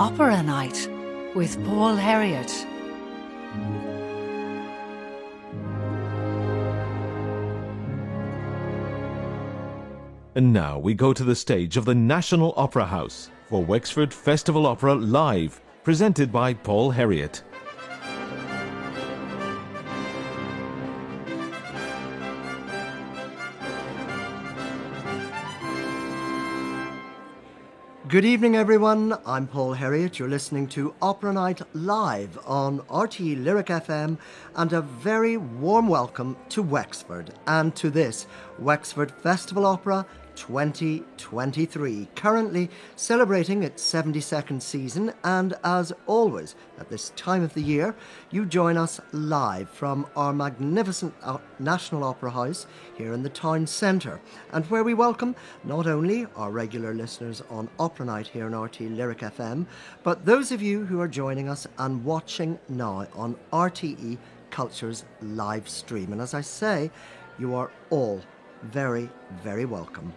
Opera Night with Paul Herriot. And now we go to the stage of the National Opera House for Wexford Festival Opera Live, presented by Paul Herriot. Good evening, everyone. I'm Paul Herriot. You're listening to Opera Night live on RTE Lyric FM, and a very warm welcome to Wexford and to this Wexford Festival Opera 2023, currently celebrating its 72nd season. And as always at this time of the year, you join us live from our magnificent National Opera House here in the town centre, and where we welcome not only our regular listeners on Opera Night here on RTE Lyric FM, but those of you who are joining us and watching now on RTE Culture's live stream. And as I say, you are all very, very welcome.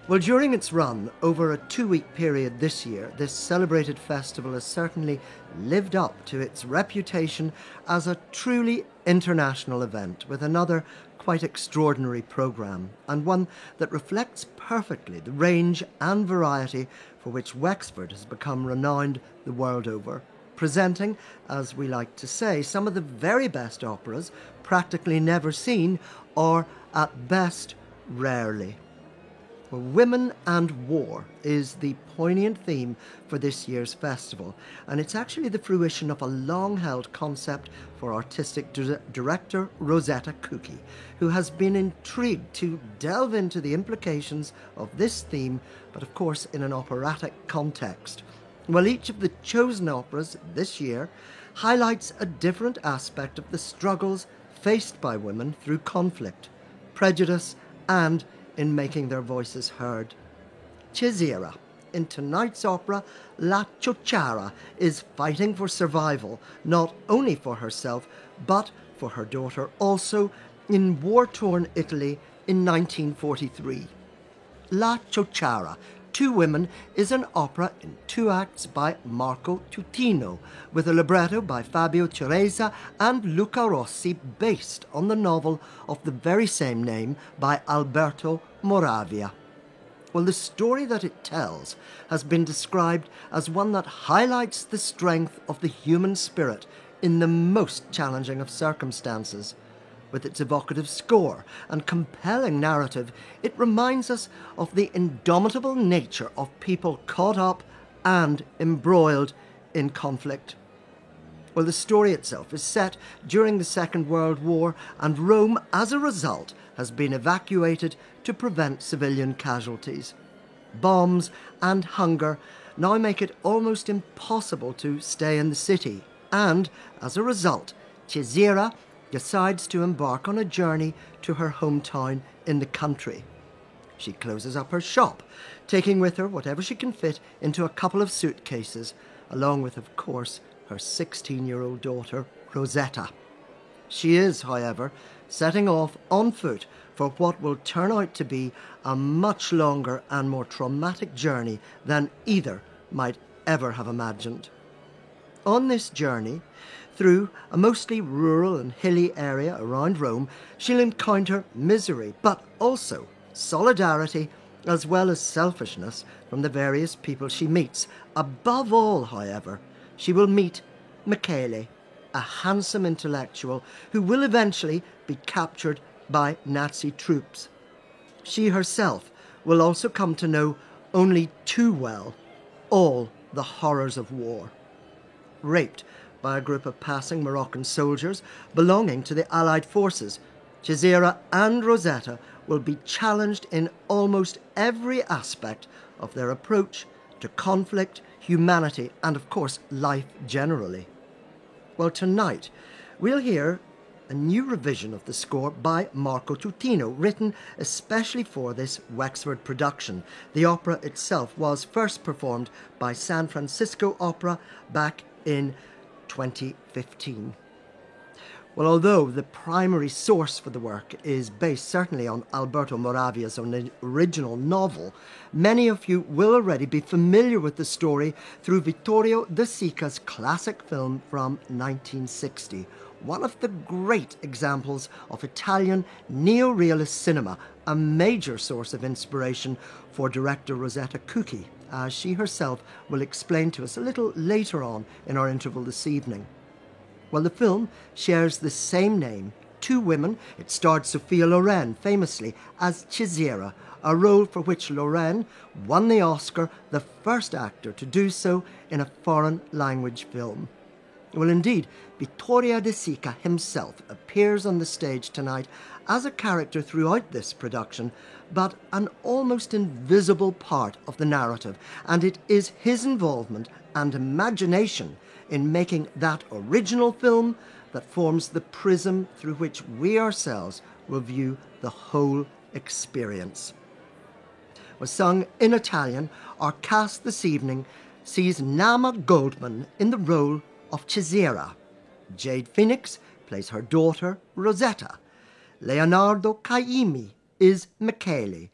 Well, during its run over a 2-week period this year, this celebrated festival has certainly lived up to its reputation as a truly international event, with another quite extraordinary programme, and one that reflects perfectly the range and variety for which Wexford has become renowned the world over, presenting, as we like to say, some of the very best operas practically never seen, or at best rarely. Well, women and war is the poignant theme for this year's festival, and it's actually the fruition of a long-held concept for artistic director Rosetta Cooke, who has been intrigued to delve into the implications of this theme, but of course in an operatic context. Well, each of the chosen operas this year highlights a different aspect of the struggles faced by women through conflict, prejudice, and in making their voices heard. Cesira, in tonight's opera, La Ciociara, is fighting for survival, not only for herself, but for her daughter, also in war-torn Italy in 1943. La Ciociara, Two Women, is an opera in 2 acts by Marco Tutino, with a libretto by Fabio Ceresa and Luca Rossi, based on the novel of the very same name by Alberto Moravia. Well, the story that it tells has been described as one that highlights the strength of the human spirit in the most challenging of circumstances. With its evocative score and compelling narrative, it reminds us of the indomitable nature of people caught up and embroiled in conflict. Well, the story itself is set during the Second World War, and Rome, as a result, has been evacuated to prevent civilian casualties. Bombs and hunger now make it almost impossible to stay in the city, and, as a result, Cesira decides to embark on a journey to her hometown in the country. She closes up her shop, taking with her whatever she can fit into a couple of suitcases, along with, of course, her 16-year-old daughter, Rosetta. She is, however, setting off on foot for what will turn out to be a much longer and more traumatic journey than either might ever have imagined. On this journey, through a mostly rural and hilly area around Rome, she'll encounter misery, but also solidarity, as well as selfishness from the various people she meets. Above all, however, she will meet Michele, a handsome intellectual who will eventually be captured by Nazi troops. She herself will also come to know only too well all the horrors of war. Raped by a group of passing Moroccan soldiers belonging to the Allied forces, Cesira and Rosetta will be challenged in almost every aspect of their approach to conflict, humanity, and of course life generally. Well, tonight we'll hear a new revision of the score by Marco Tutino, written especially for this Wexford production. The opera itself was first performed by San Francisco Opera back in 2015. Well, although the primary source for the work is based certainly on Alberto Moravia's original novel, many of you will already be familiar with the story through Vittorio De Sica's classic film from 1960, one of the great examples of Italian neo-realist cinema, a major source of inspiration for director Rosetta Cucchi, as she herself will explain to us a little later on in our interval this evening. Well, the film shares the same name, two women. It starred Sophia Loren famously as Cesira, a role for which Loren won the Oscar, the first actor to do so in a foreign language film. Well, indeed, Vittorio De Sica himself appears on the stage tonight as a character throughout this production, but an almost invisible part of the narrative, and it is his involvement and imagination in making that original film that forms the prism through which we ourselves will view the whole experience. Was sung in Italian, our cast this evening sees Nama Goldman in the role of Cesira. Jade Phoenix plays her daughter Rosetta. Leonardo Caimi is Michele.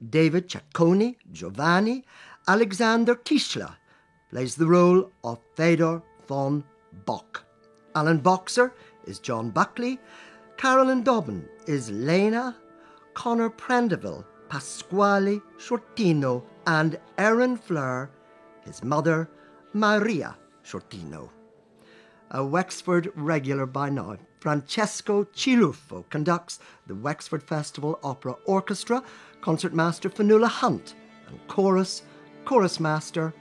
David Ciccone, Giovanni. Alexander Kischler plays the role of Fedor von Bock. Alan Boxer is John Buckley. Carolyn Dobbin is Lena. Connor Prendeville, Pasquale Shortino, and Erin Fleur, his mother, Maria Shortino. A Wexford regular by now, Francesco Ciruffo conducts the Wexford Festival Opera Orchestra, concertmaster Fionnuala Hunt, and chorus master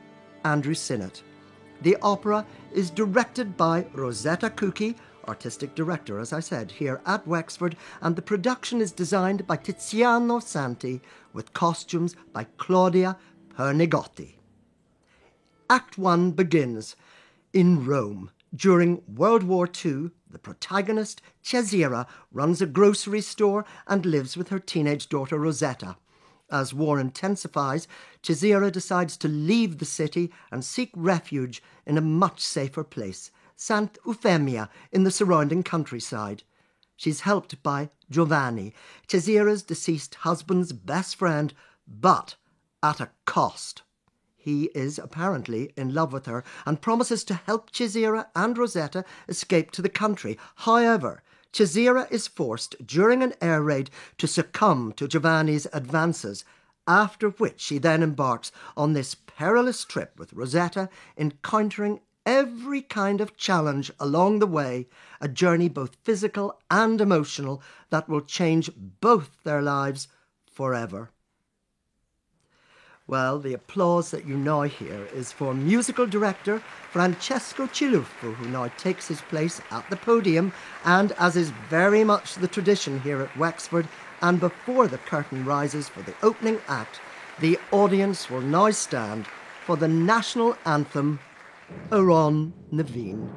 Andrew Sinnott. The opera is directed by Rosetta Cucchi, artistic director, as I said, here at Wexford, and the production is designed by Tiziano Santi with costumes by Claudia Pernigotti. Act 1 begins in Rome. During World War II, the protagonist, Cesira, runs a grocery store and lives with her teenage daughter Rosetta. As war intensifies, Cesira decides to leave the city and seek refuge in a much safer place, Sant Eufemia, in the surrounding countryside. She's helped by Giovanni, Cesira's deceased husband's best friend, but at a cost. He is apparently in love with her and promises to help Cesira and Rosetta escape to the country. However, Cesira is forced during an air raid to succumb to Giovanni's advances, after which she then embarks on this perilous trip with Rosetta, encountering every kind of challenge along the way, a journey both physical and emotional that will change both their lives forever. Well, the applause that you now hear is for musical director Francesco Ciruffo, who now takes his place at the podium, and as is very much the tradition here at Wexford, and before the curtain rises for the opening act, the audience will now stand for the national anthem, Aron Naveen.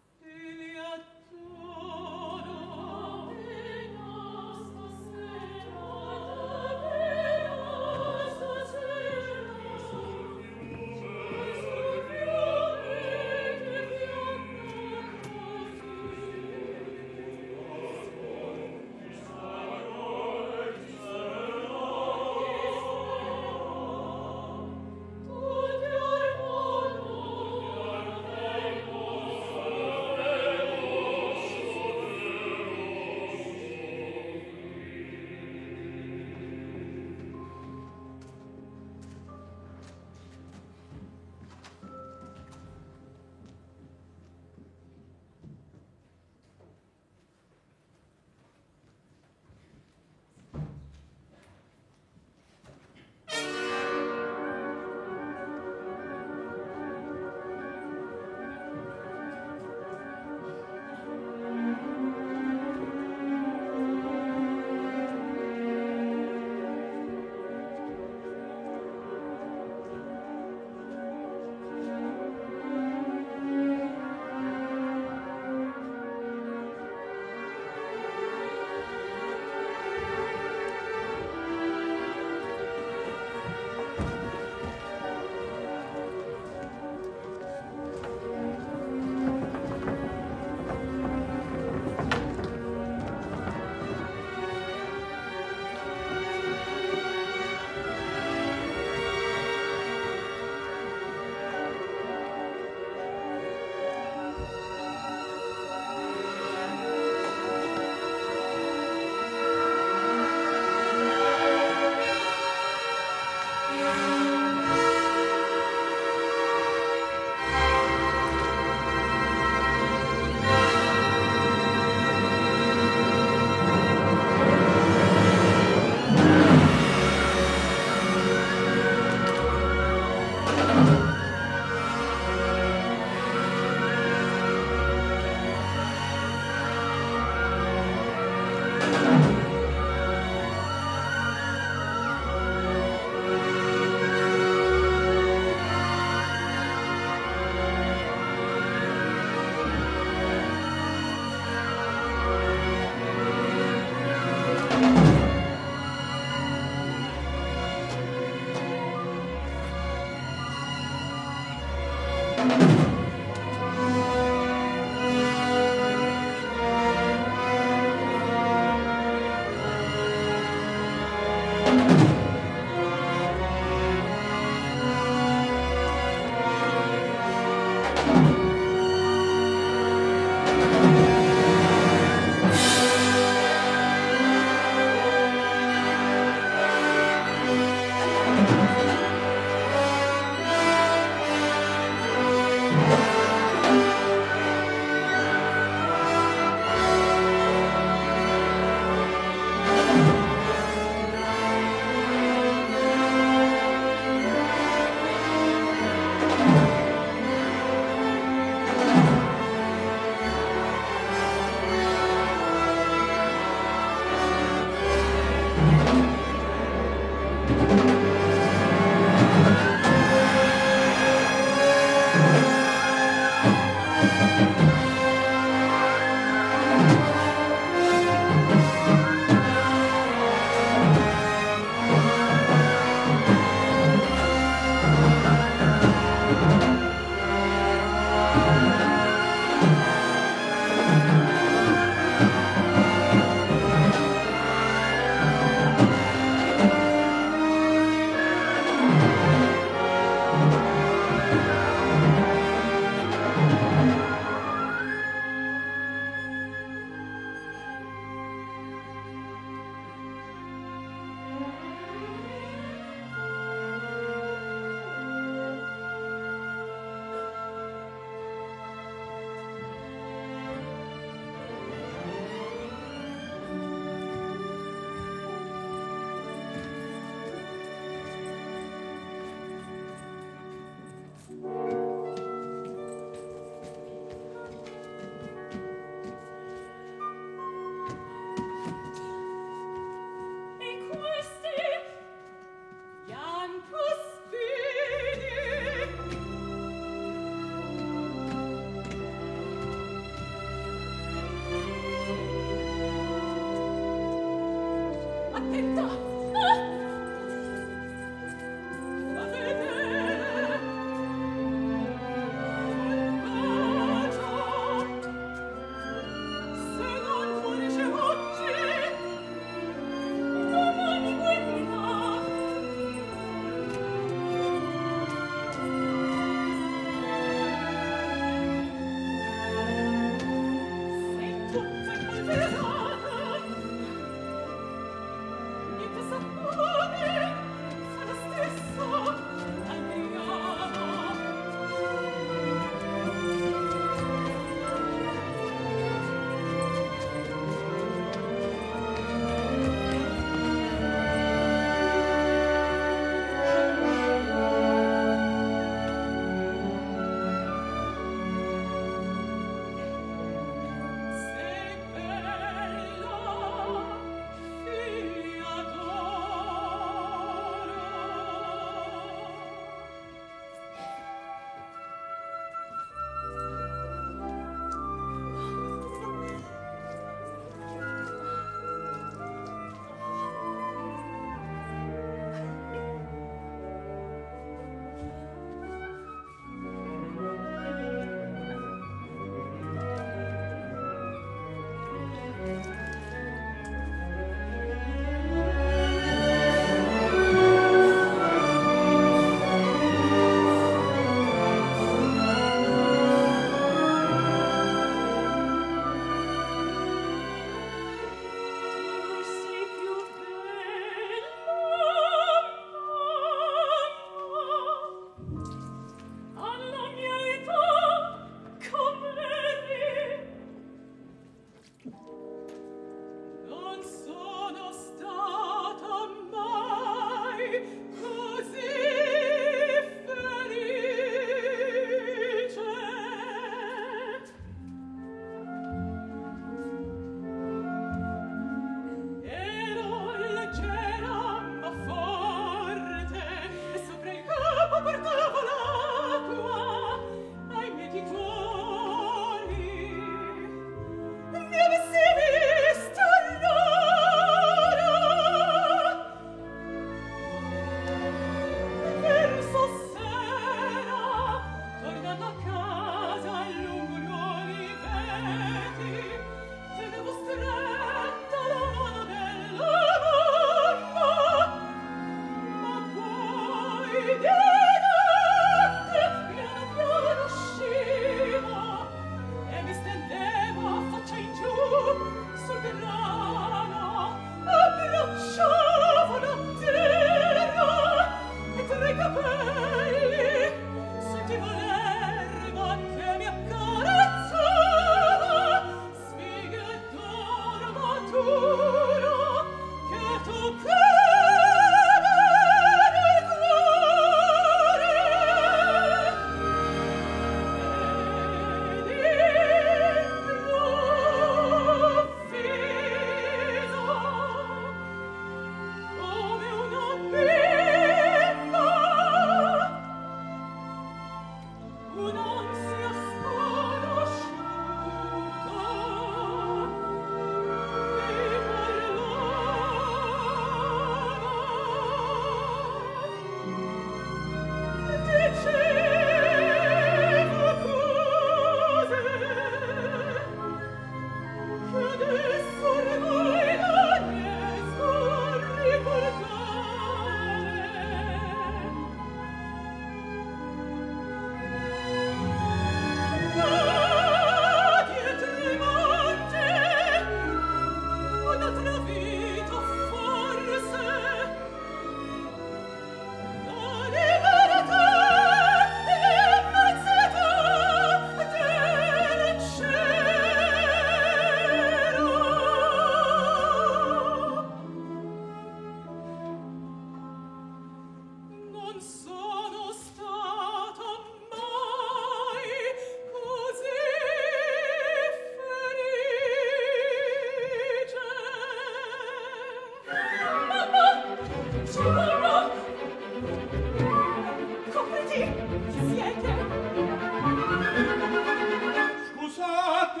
Scusate,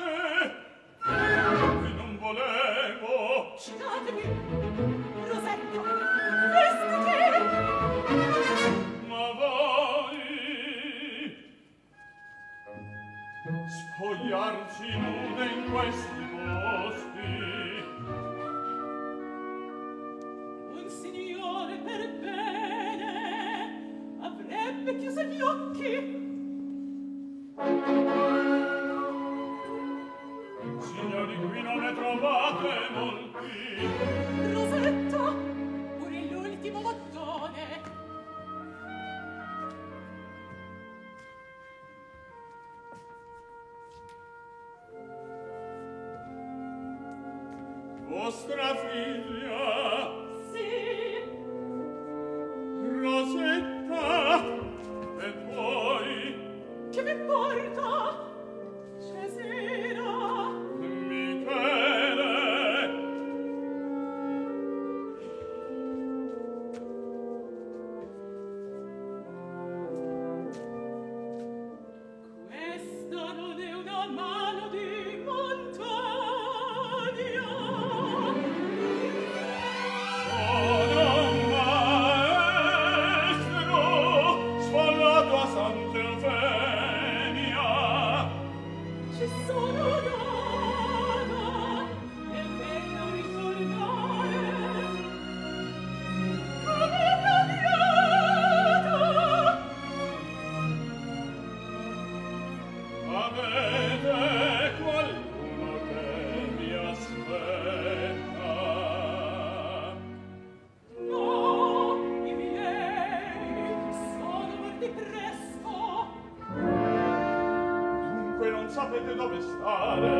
che non volevo. Lasciatemi, e chiuse gli occhi. Signori, qui non ne trovate molti. Rosetta, pure l'ultimo bottone. Vostra figlia? Sì. Rosetta? E poi? Che mi porta? Cesira. Michele? Questa non è una mano di montagna. Sono un maestro sfollato a Sant'Eufemia. Ci sono nata e vengo a ricordare come cambiata. Avete qualcuno che vi aspetta? No, i miei sono morti presto. Dunque non sapete dove stare?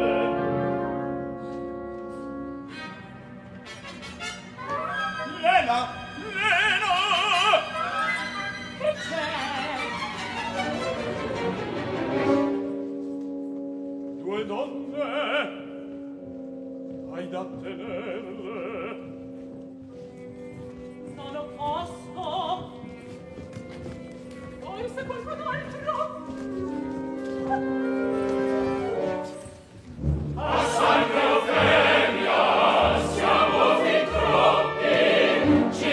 Lena! Lena! Che c'è? Due donne! Hai da tenerle. Sono posto. Forse qualcun altro? Sant'Eufemia, siamo fin troppi, ci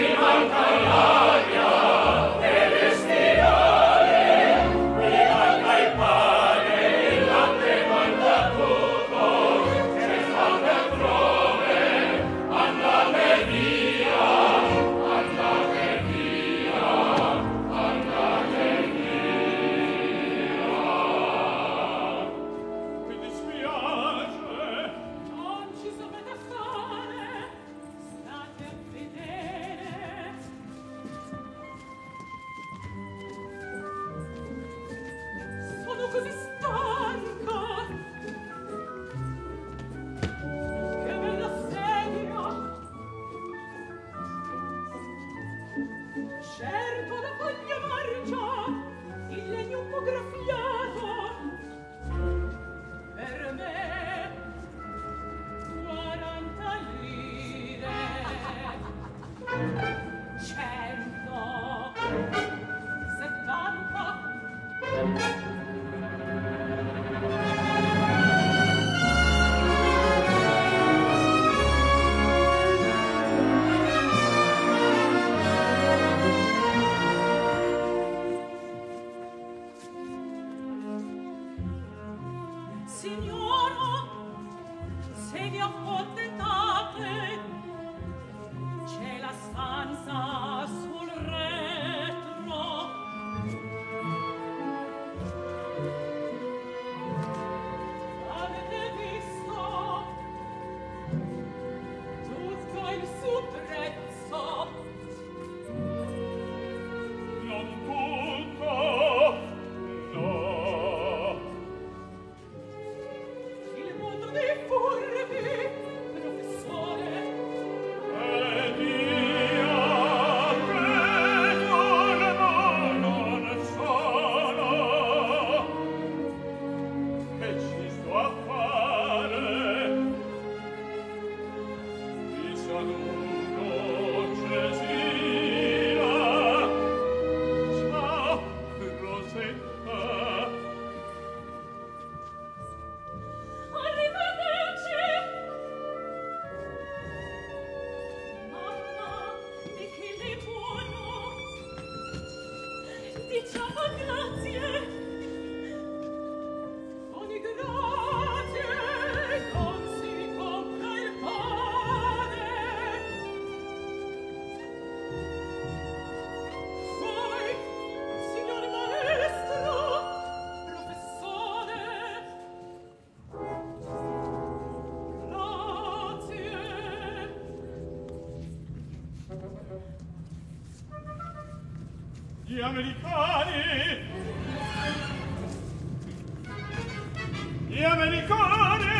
Gli americani! Gli americani!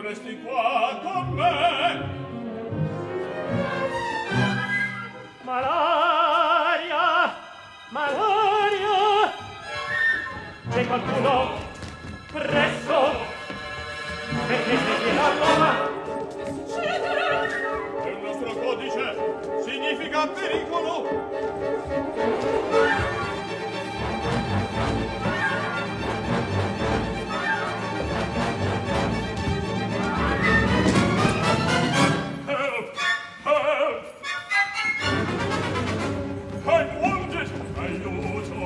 tu resti qua con me. Malaria! Malaria! C'è qualcuno presso? Perché svegli la Roma? È il nostro codice, significa pericolo. Help! Help! I'm wounded! Aiuto!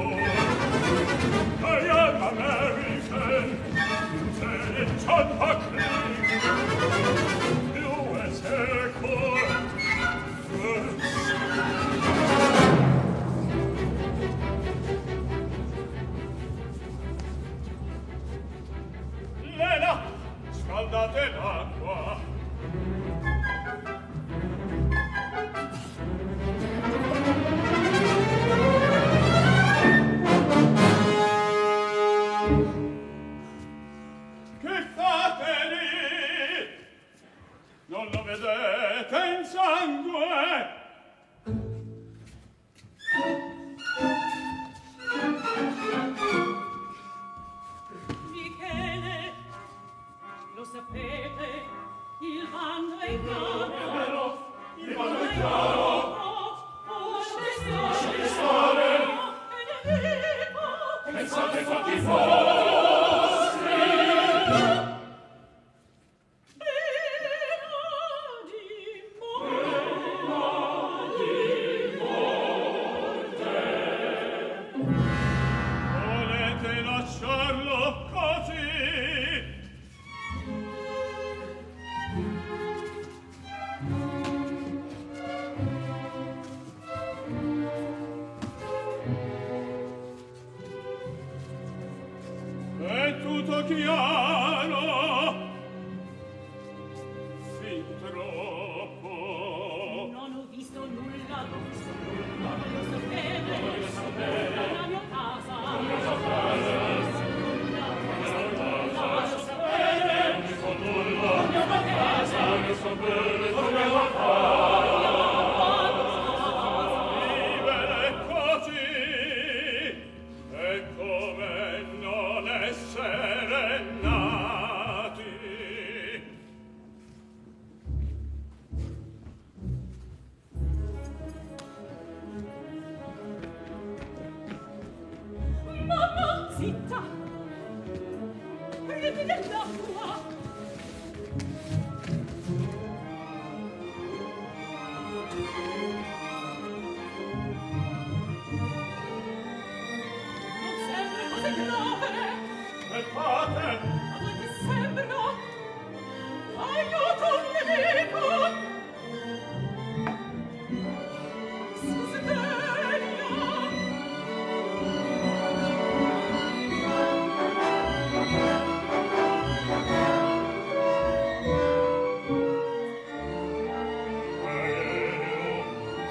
I am American! Intelligent Hackney! USA Court! Lena! Scaldate l'acqua! Che fate lì? Non lo vedete in sangue? Michele, lo sapete, il bando è chiaro. Il bando è chiaro. Pensate fatti vostri! Volete lasciarlo così? È tutto chiaro? Fin troppo. Non ho visto nulla, non voglio sapere, la mia casa. Non voglio sapere, Vivere così è come non essere nati. Mamma, zitta! Riempi dell'acqua! Non sembra così grave! Che fate? A voi che sembra? Aiuto, nemico! Si sveglia!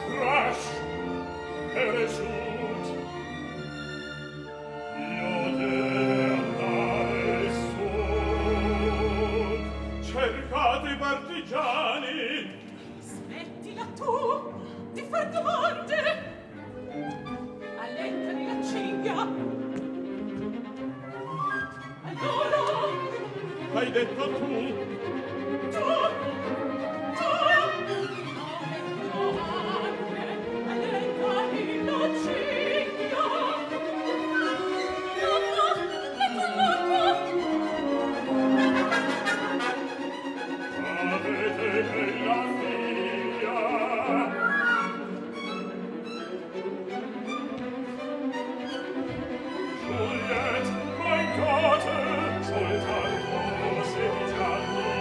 Crash! Parachute! Io deve andare su! Cercate i partigiani! Smettila tu di far domande! Allentami la cinghia! Allora! Hai detto tu? Tu! Tu! Ho detto anche! Allentami la cinghia! Mamma! Ecco l'acqua! Avete bella figlia! Juliet, my daughter, soltanto 16 anni.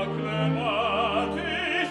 Acclamati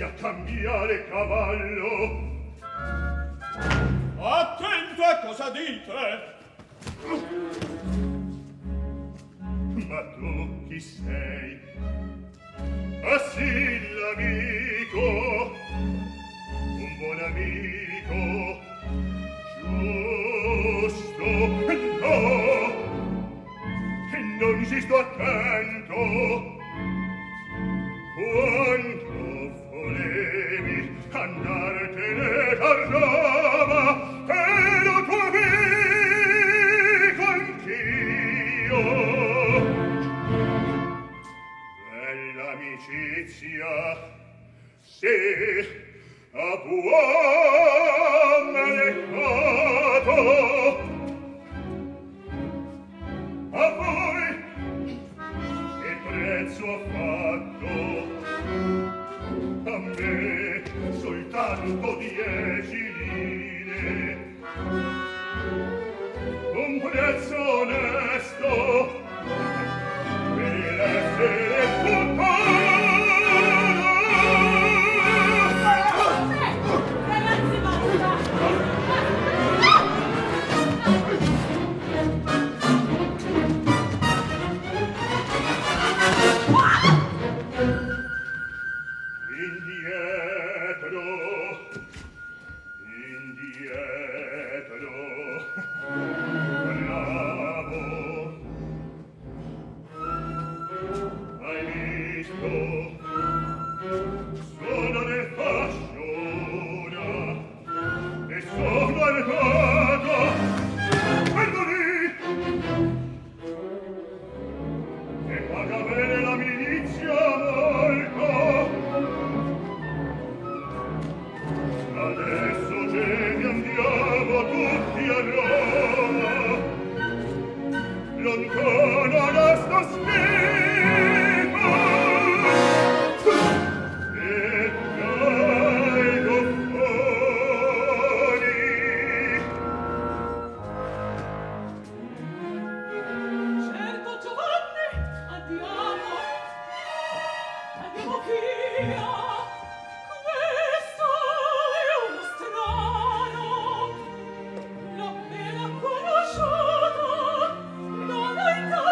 a cambiare cavallo. Attento a cosa dite. Ma tu chi sei? Ah sì, l'amico, un buon amico, giusto, no, non ci sto attento. Quanto volevi andartene a Roma, ero tuo amico anch'io. Bella amicizia, sì, a buon mercato. A voi che prezzo ha fatto? A me soltanto 10 lire, un prezzo onesto per essere puttana. Ragazzi, basta! Conosciuto, non ho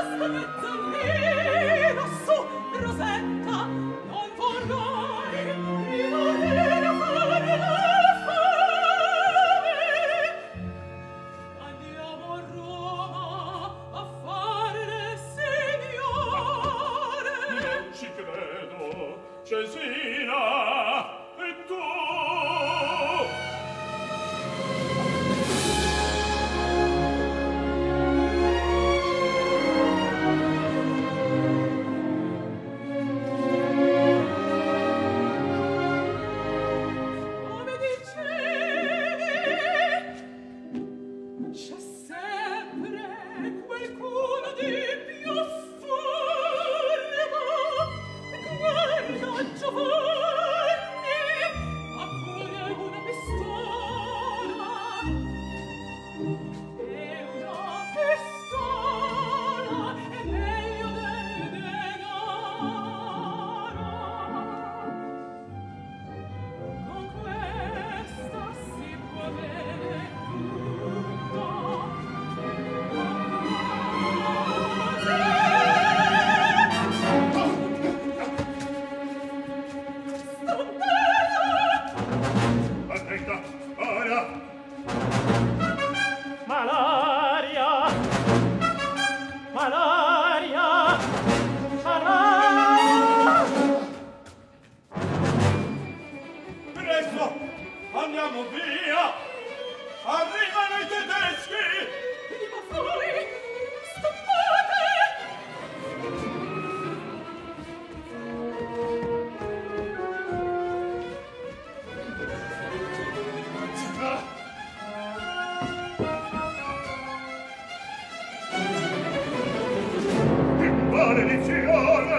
presto, andiamo via! Arrivano i tedeschi! Prima fuori! Stoppate! Maledizione!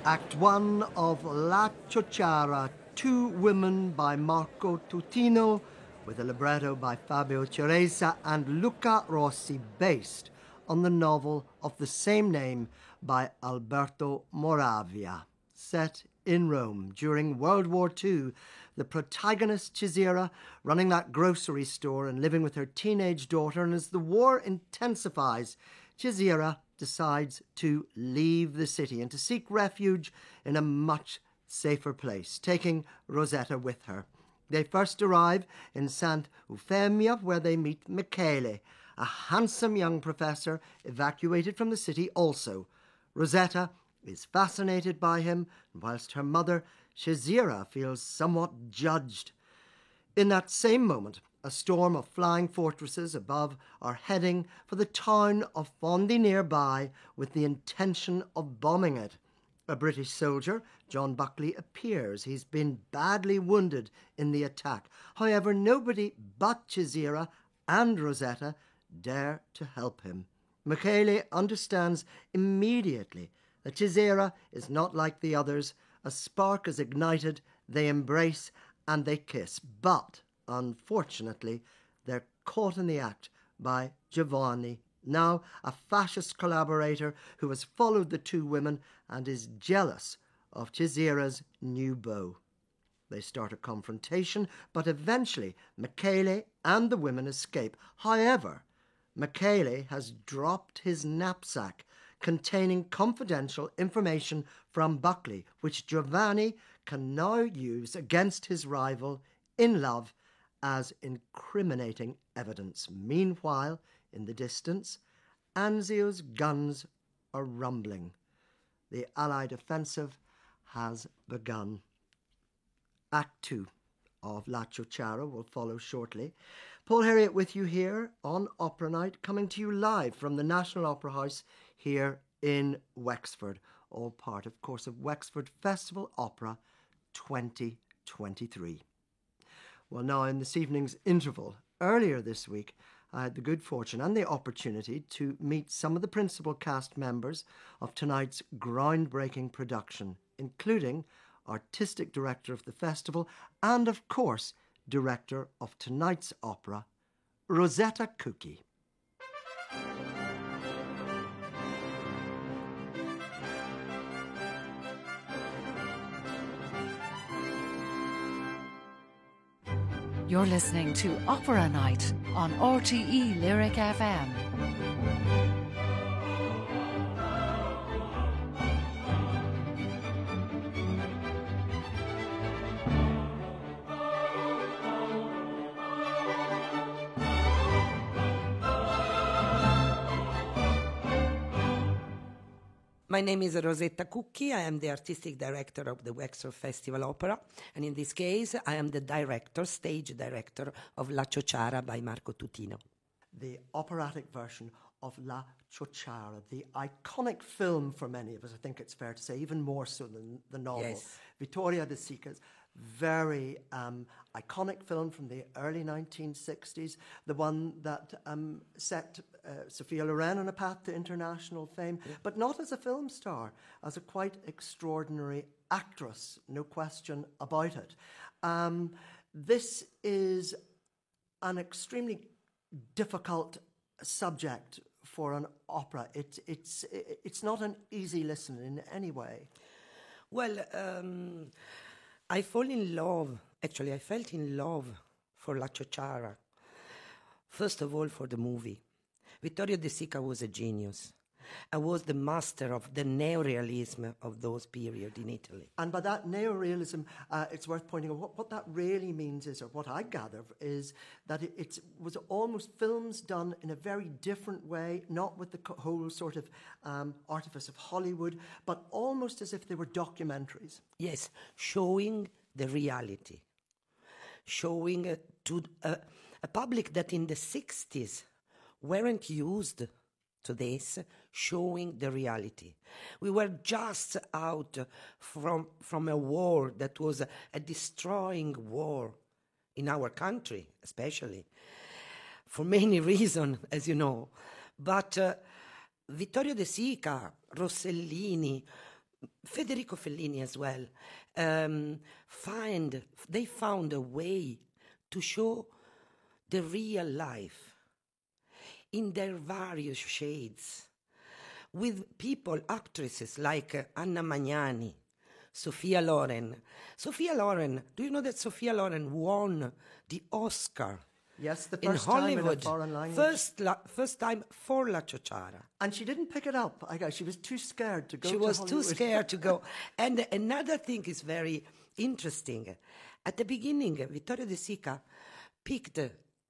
Act 1 of La Ciociara, Two Women by Marco Tutino, with a libretto by Fabio Ceresa and Luca Rossi, based on the novel of the same name by Alberto Moravia. Set in Rome during World War II, the protagonist Cesira, running that grocery store and living with her teenage daughter, and as the war intensifies, Cesira decides to leave the city and to seek refuge in a much safer place, taking Rosetta with her. They first arrive in Sant Eufemia, where they meet Michele, a handsome young professor evacuated from the city also. Rosetta is fascinated by him, whilst her mother, Cesira, feels somewhat judged. In that same moment, a storm of flying fortresses above are heading for the town of Fondi nearby with the intention of bombing it. A British soldier, John Buckley, appears. He's been badly wounded in the attack. However, nobody but Cesira and Rosetta dare to help him. Michele understands immediately that Cesira is not like the others. A spark is ignited, they embrace and they kiss. But unfortunately, they're caught in the act by Giovanni, now a fascist collaborator who has followed the two women and is jealous of Cesira's new beau. They start a confrontation, but eventually Michele and the women escape. However, Michele has dropped his knapsack containing confidential information from Buckley, which Giovanni can now use against his rival in love as incriminating evidence. Meanwhile, in the distance, Anzio's guns are rumbling. The Allied offensive has begun. Act 2 of La Ciociara will follow shortly. Paul Herriot with you here on Opera Night, coming to you live from the National Opera House here in Wexford, all part, of course, of Wexford Festival Opera 2023. Well, now in this evening's interval, earlier this week, I had the good fortune and the opportunity to meet some of the principal cast members of tonight's groundbreaking production, including artistic director of the festival and, of course, director of tonight's opera, Rosetta Cooke. You're listening to Opera Night on RTE Lyric FM. My name is Rosetta Cooke. I am the artistic director of the Wexford Festival Opera, and in this case, I am the stage director of La Ciociara by Marco Tutino. The operatic version of La Ciociara, the iconic film for many of us, I think it's fair to say, even more so than the novel. Yes. Vittorio De Sica's very iconic film from the early 1960s, the one that set Sophia Loren on a path to international fame, but not as a film star, as a quite extraordinary actress, no question about it. This is an extremely difficult subject for an opera. It's not an easy listen in any way. Well, I fell in love for La Ciociara. First of all, for the movie. Vittorio De Sica was a genius. I was the master of the neorealism of those periods in Italy. And by that neorealism, it's worth pointing out what that really means is, or what I gather, is that it was almost films done in a very different way, not with the whole sort of artifice of Hollywood, but almost as if they were documentaries. Yes, showing the reality. Showing to a public that in the 60s weren't used to this, showing the reality. We were just out from a war that was a destroying war in our country, especially, for many reasons, as you know. But Vittorio De Sica, Rossellini, Federico Fellini as well, they found a way to show the real life in their various shades, with people, actresses like Anna Magnani, Sophia Loren. Sophia Loren, do you know that Sophia Loren won the Oscar? Yes, the in first Hollywood, time in a foreign language. First time for La Ciociara. And she didn't pick it up. She was too scared to go She to was Hollywood. too scared to go. And another thing is very interesting. At the beginning, Vittorio De Sica picked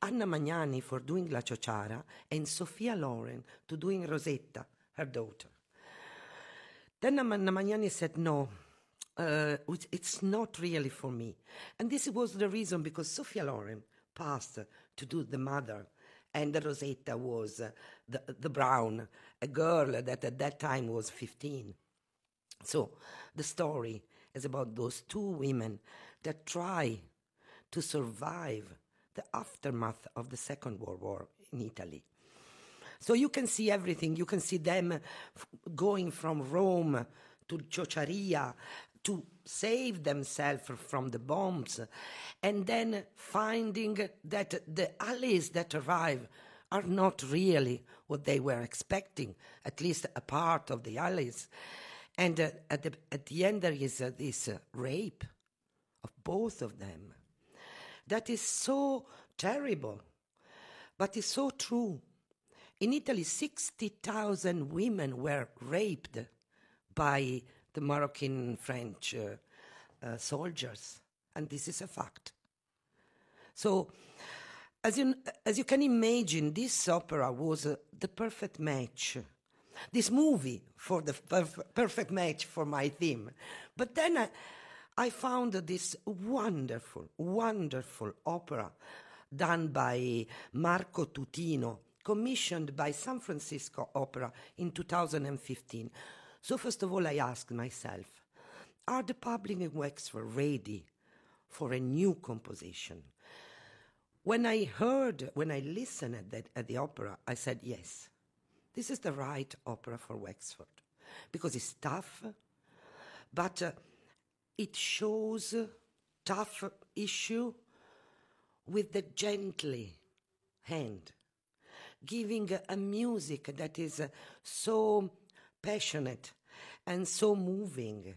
Anna Magnani for doing La Ciociara and Sophia Loren to doing Rosetta, her daughter. Then Anna Magnani said, no, it's not really for me. And this was the reason, because Sophia Loren passed to do the mother, and Rosetta was the brown, a girl that at that time was 15. So the story is about those two women that try to survive the aftermath of the Second World War in Italy. So you can see everything. You can see them going from Rome to Ciociaria to save themselves from the bombs, and then finding that the allies that arrive are not really what they were expecting, at least a part of the allies. And at the end there is this rape of both of them. That is so terrible, but it's so true. In Italy, 60,000 women were raped by the Moroccan French soldiers, and this is a fact. So, as you can imagine, this opera was the perfect match. This movie for the perfect match for my theme. But then I found this wonderful, wonderful opera done by Marco Tutino, commissioned by San Francisco Opera in 2015. So first of all, I asked myself, are the public in Wexford ready for a new composition? When I listened at the opera, I said, yes, this is the right opera for Wexford, because it's tough, but it shows tough issue with the gently hand, giving a music that is so passionate and so moving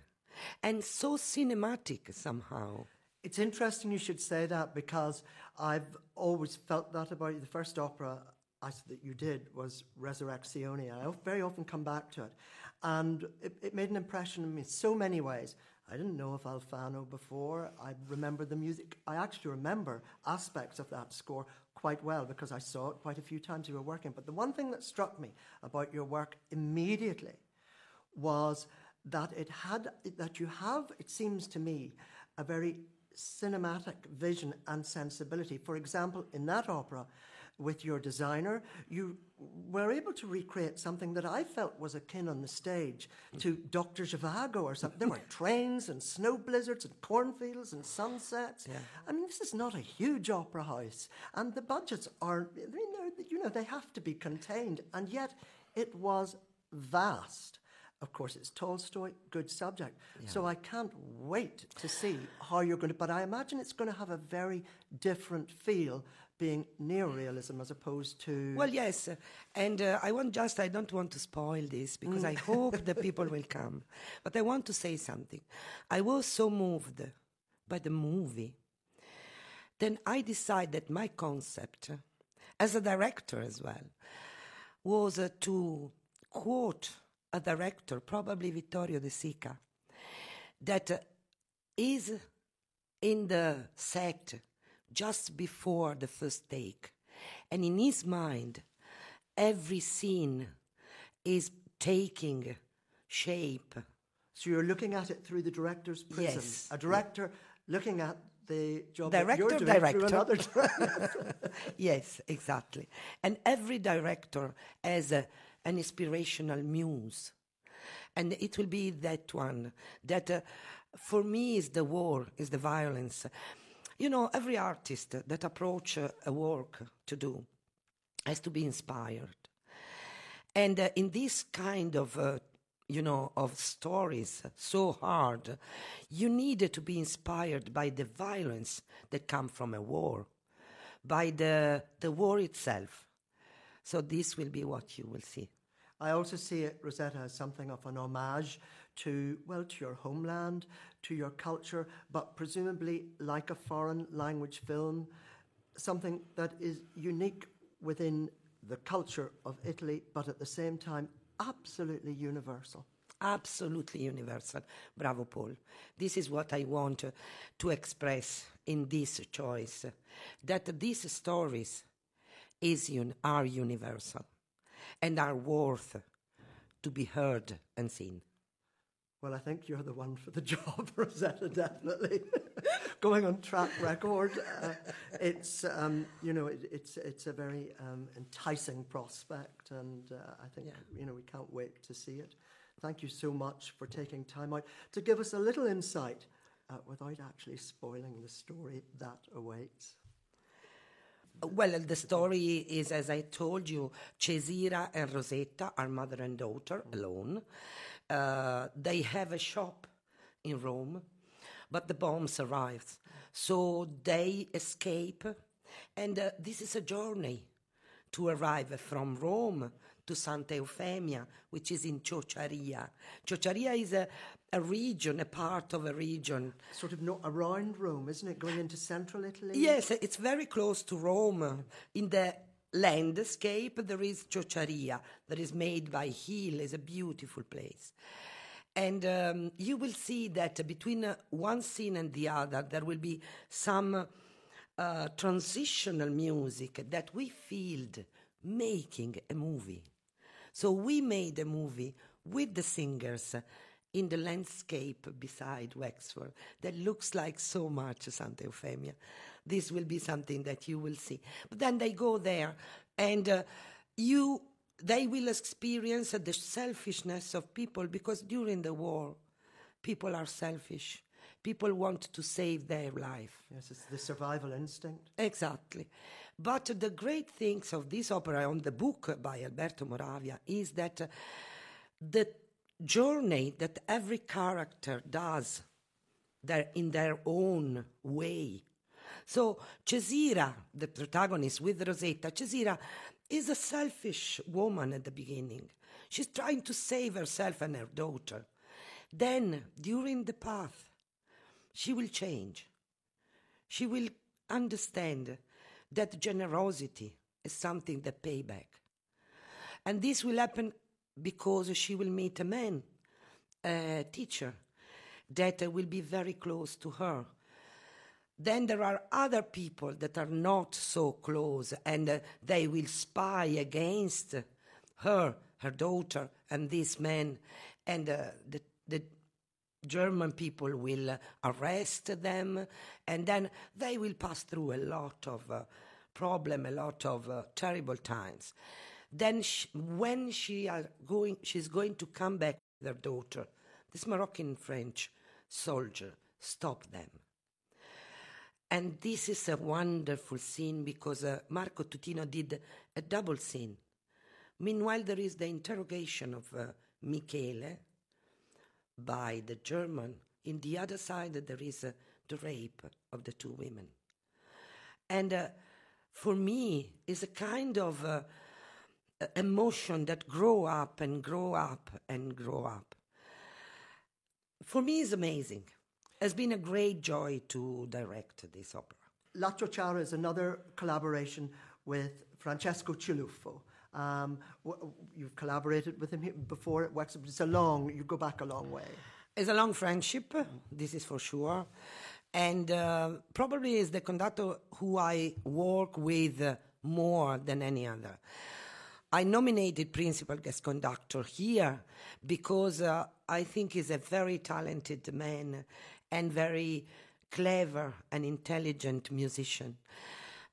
and so cinematic somehow. It's interesting you should say that, because I've always felt that about you. The first opera that you did was Resurrectione. I very often come back to it. And it made an impression on me in so many ways. I didn't know of Alfano before. I remember the music. I actually remember aspects of that score quite well because I saw it quite a few times you were working. But the one thing that struck me about your work immediately was that you have, it seems to me, a very cinematic vision and sensibility. For example, in that opera, with your designer, you were able to recreate something that I felt was akin on the stage to Dr. Zhivago or something. There were trains and snow blizzards and cornfields and sunsets. Yeah. I mean, this is not a huge opera house, and the budgets are, they have to be contained, and yet it was vast. Of course, it's Tolstoy, good subject. Yeah. So I can't wait to see how you're going to... But I imagine it's going to have a very different feel being neorealism as opposed to... Well, yes. And I don't want to spoil this because I hope the people will come. But I want to say something. I was so moved by the movie. Then I decided that my concept, as a director as well, was to quote a director, probably Vittorio De Sica, that is in the set just before the first take. And in his mind, every scene is taking shape. So you're looking at it through the director's prism. Yes. A director looking at the job that you're doing through another director. Yes, exactly. And every director has an inspirational muse. And it will be that one that for me is the war, is the violence. You know, every artist that approach a work to do has to be inspired. And in this kind of, of stories, so hard, you need to be inspired by the violence that comes from a war, by the war itself. So this will be what you will see. I also see it, Rosetta, as something of an homage to your homeland, to your culture, but presumably like a foreign language film, something that is unique within the culture of Italy, but at the same time, absolutely universal. Absolutely universal. Bravo, Paul. This is what I want to express in this choice, that these stories are universal and are worth to be heard and seen. Well, I think you're the one for the job, Rosetta, definitely. Going on track record, it's a very enticing prospect, and I think we can't wait to see it. Thank you so much for taking time out to give us a little insight without actually spoiling the story that awaits. Well, the story is, as I told you, Cesira and Rosetta are mother and daughter alone. They have a shop in Rome, but the bombs arrive. So they escape, and this is a journey to arrive from Rome to Santa Eufemia, which is in Ciociaria. Ciociaria is a region, a part of a region. Sort of not around Rome, isn't it? Going into central Italy? Yes, it's very close to Rome. In the landscape, there is Ciociaria, that is made by hill. It's a beautiful place. And you will see that between one scene and the other, there will be some transitional music that we feel making a movie. So we made a movie with the singers in the landscape beside Wexford that looks like so much Santa Eufemia. This will be something that you will see. But then they go there, and they will experience the selfishness of people, because during the war, people are selfish. People want to save their life. Yes, it's the survival instinct. Exactly. But the great things of this opera, on the book by Alberto Moravia, is that the journey that every character does in their own way. So Cesira, the protagonist with Rosetta, Cesira is a selfish woman at the beginning. She's trying to save herself and her daughter. Then, during the path, she will change. She will understand that generosity is something that pays back. And this will happen because she will meet a man, a teacher, that will be very close to her. Then there are other people that are not so close, and they will spy against her daughter, and this man, and the German people will arrest them, and then they will pass through a lot of problem, a lot of terrible times. Then when she's going to come back with her daughter, this Moroccan French soldier stopped them. And this is a wonderful scene, because Marco Tutino did a double scene. Meanwhile, there is the interrogation of Michele by the German. In the other side, there is the rape of the two women. And for me, it's a kind of emotion that grow up and grow up and grow up. For me, it's amazing. It's been a great joy to direct this opera. La Ciociara is another collaboration with Francesco Ciluffo. You've collaborated with him before at Wexford. You go back a long way. It's a long friendship, this is for sure. And probably is the conductor who I work with more than any other. I nominated principal guest conductor here because I think he's a very talented man and very clever and intelligent musician.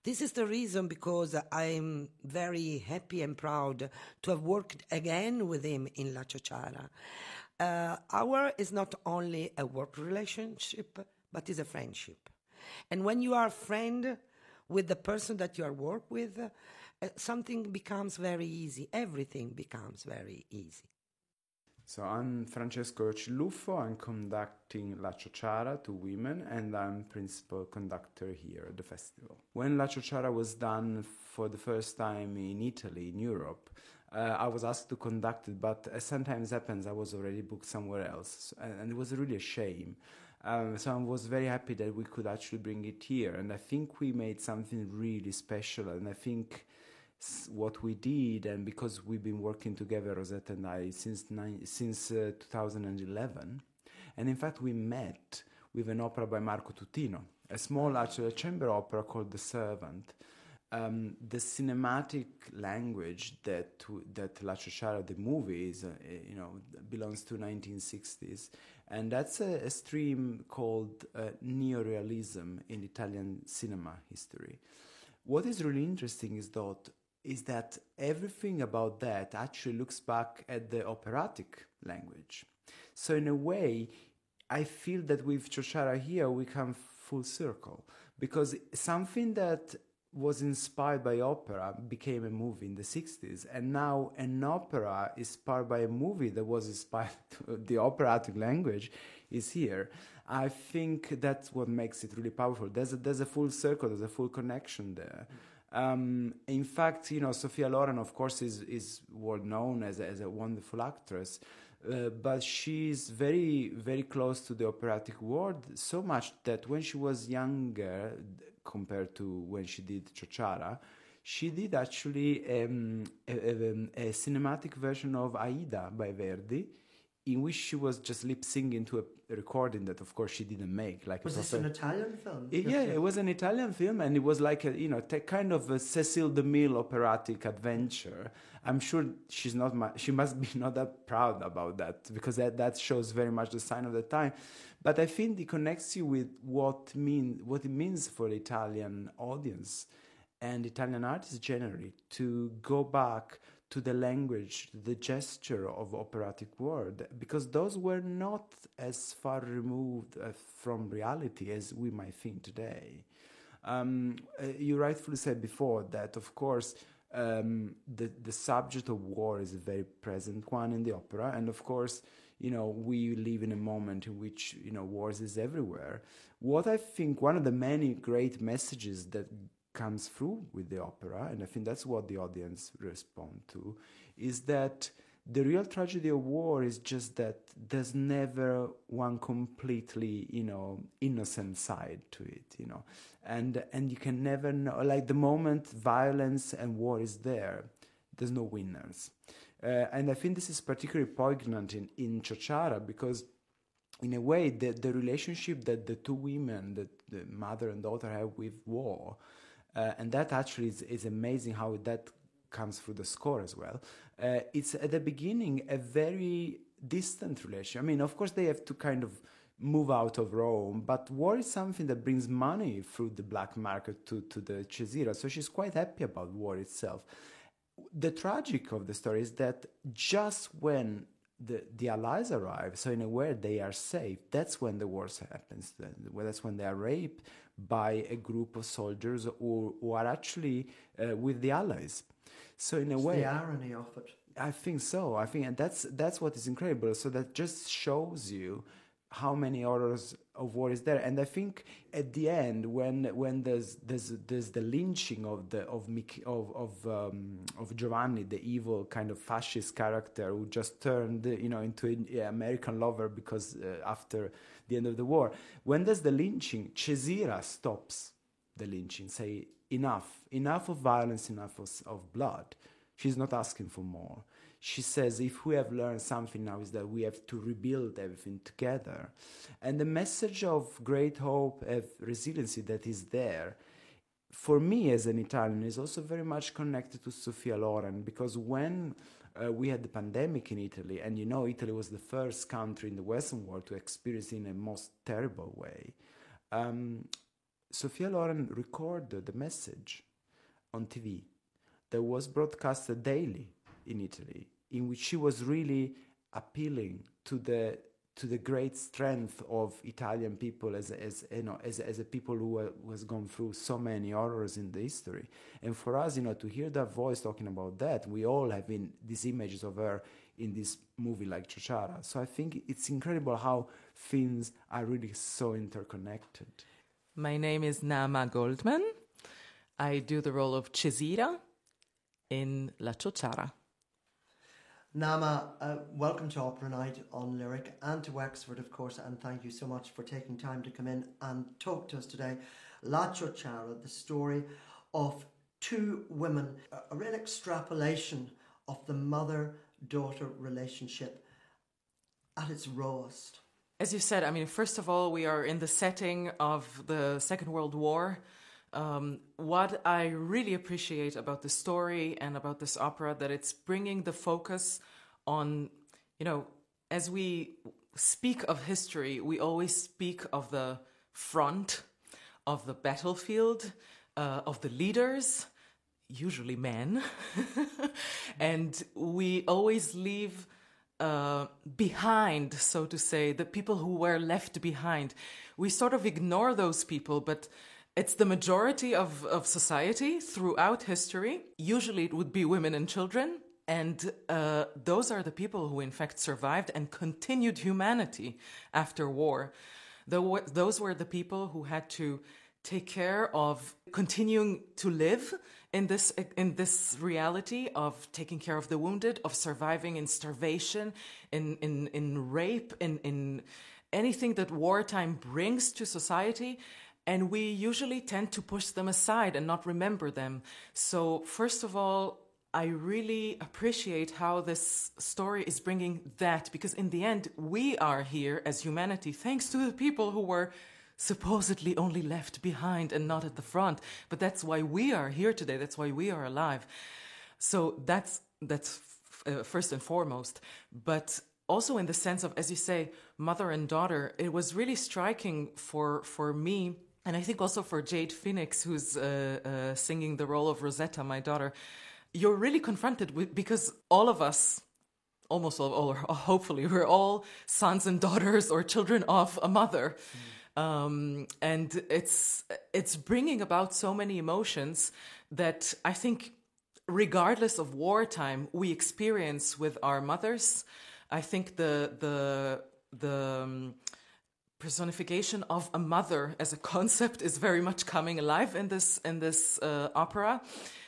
This is the reason because I'm very happy and proud to have worked again with him in La Ciociara. Our is not only a work relationship, but is a friendship. And when you are a friend with the person that you are work with, something becomes very easy. Everything becomes very easy. So I'm Francesco Ciluffo, I'm conducting La Ciociara to women, and I'm principal conductor here at the festival. When La Ciociara was done for the first time in Italy, in Europe, I was asked to conduct it, but as sometimes happens, I was already booked somewhere else, and it was really a shame. So I was very happy that we could actually bring it here, and I think we made something really special, and I think what we did, and because we've been working together, Rosetta and I, since 2011, and in fact we met with an opera by Marco Tutino, a small actually chamber opera called The Servant. The cinematic language that La Ciociara, the movie, is, belongs to 1960s, and that's a stream called neorealism in Italian cinema history. What is really interesting is that everything about that actually looks back at the operatic language. So in a way, I feel that with Ciociara here we come full circle, because something that was inspired by opera became a movie in the 60s, and now an opera inspired by a movie that was inspired the operatic language is here. I think that's what makes it really powerful. There's a full circle, there's a full connection there. In fact, Sophia Loren, of course, is world known as a wonderful actress, but she's very, very close to the operatic world, so much that when she was younger, compared to when she did Ciociara, she did actually a cinematic version of Aida by Verdi in which she was just lip singing to a recording that, of course, she didn't make. Like was this an Italian film? It was an Italian film, and it was like a kind of a Cecile DeMille operatic adventure. I'm sure she must be not that proud about that, because that shows very much the sign of the time. But I think it connects you with what it means for the Italian audience and Italian artists generally to go back to the language, the gesture of operatic word, because those were not as far removed from reality as we might think today. You rightfully said before that, of course, the subject of war is a very present one in the opera, and of course, we live in a moment in which, wars is everywhere. What I think one of the many great messages that comes through with the opera, and I think that's what the audience respond to, is that the real tragedy of war is just that there's never one completely, innocent side to it, and you can never know, like the moment violence and war is there's no winners. And I think this is particularly poignant in Ciociara, because in a way the relationship that the two women, that the mother and daughter, have with war, and that actually is amazing how that comes through the score as well. It's at the beginning a very distant relation. I mean, of course, they have to kind of move out of Rome, but war is something that brings money through the black market to the Cesira, so she's quite happy about war itself. The tragic of the story is that just when the Allies arrive, so in a way they are safe, that's when the war happens. That's when they are raped by a group of soldiers who are actually with the Allies. So in a way, the irony of it. I think so. And that's what is incredible. So that just shows you how many horrors of war is there. And I think at the end, when there's the lynching of Giovanni, the evil kind of fascist character who just turned into an American lover because after the end of the war, when there's the lynching, Cesira stops the lynching, say enough of violence, enough of blood. She's not asking for more. She says, if we have learned something now, is that we have to rebuild everything together. And the message of great hope, of resiliency that is there, for me as an Italian, is also very much connected to Sophia Loren, because when we had the pandemic in Italy, and Italy was the first country in the Western world to experience it in a most terrible way, Sophia Loren recorded the message on TV that was broadcasted daily in Italy, in which she was really appealing to the great strength of Italian people as a people who has gone through so many horrors in the history. And for us, to hear that voice talking about that, we all have these images of her in this movie like Ciociara. So I think it's incredible how things are really so interconnected. My name is Naama Goldman. I do the role of Cesira in La Ciociara. Naama, welcome to Opera Night on Lyric and to Wexford, of course, and thank you so much for taking time to come in and talk to us today. La Ciociara, the story of two women, a real extrapolation of the mother-daughter relationship at its rawest. As you said, first of all, we are in the setting of the Second World War. What I really appreciate about the story and about this opera, that it's bringing the focus on, as we speak of history, we always speak of the front, of the battlefield, of the leaders, usually men, and we always leave behind, so to say, the people who were left behind. We sort of ignore those people, but it's the majority of society throughout history. Usually it would be women and children. And those are the people who in fact survived and continued humanity after war. Those were the people who had to take care of continuing to live in this reality of taking care of the wounded, of surviving in starvation, in rape, in anything that wartime brings to society. And we usually tend to push them aside and not remember them. So first of all, I really appreciate how this story is bringing that, because in the end, we are here as humanity thanks to the people who were supposedly only left behind and not at the front. But that's why we are here today. That's why we are alive. So that's first and foremost. But also in the sense of, as you say, mother and daughter, it was really striking for me, and I think also for Jade Phoenix, who's singing the role of Rosetta, my daughter. You're really confronted with, because all of us, almost all, or hopefully, we're all sons and daughters or children of a mother. And it's bringing about so many emotions that I think, regardless of wartime, we experience with our mothers. I think the personification of a mother as a concept is very much coming alive in this opera.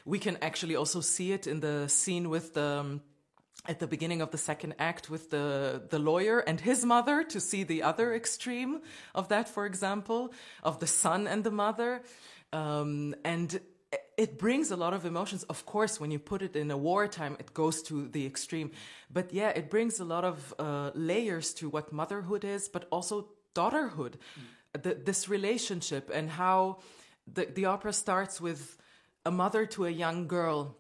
We can actually also see it in the scene with at the beginning of the second act with the lawyer and his mother, to see the other extreme of that, for example, of the son and the mother. And it brings a lot of emotions. Of course, when you put it in a wartime, it goes to the extreme. But yeah, it brings a lot of layers to what motherhood is, but also daughterhood. This relationship, and how the opera starts with a mother to a young girl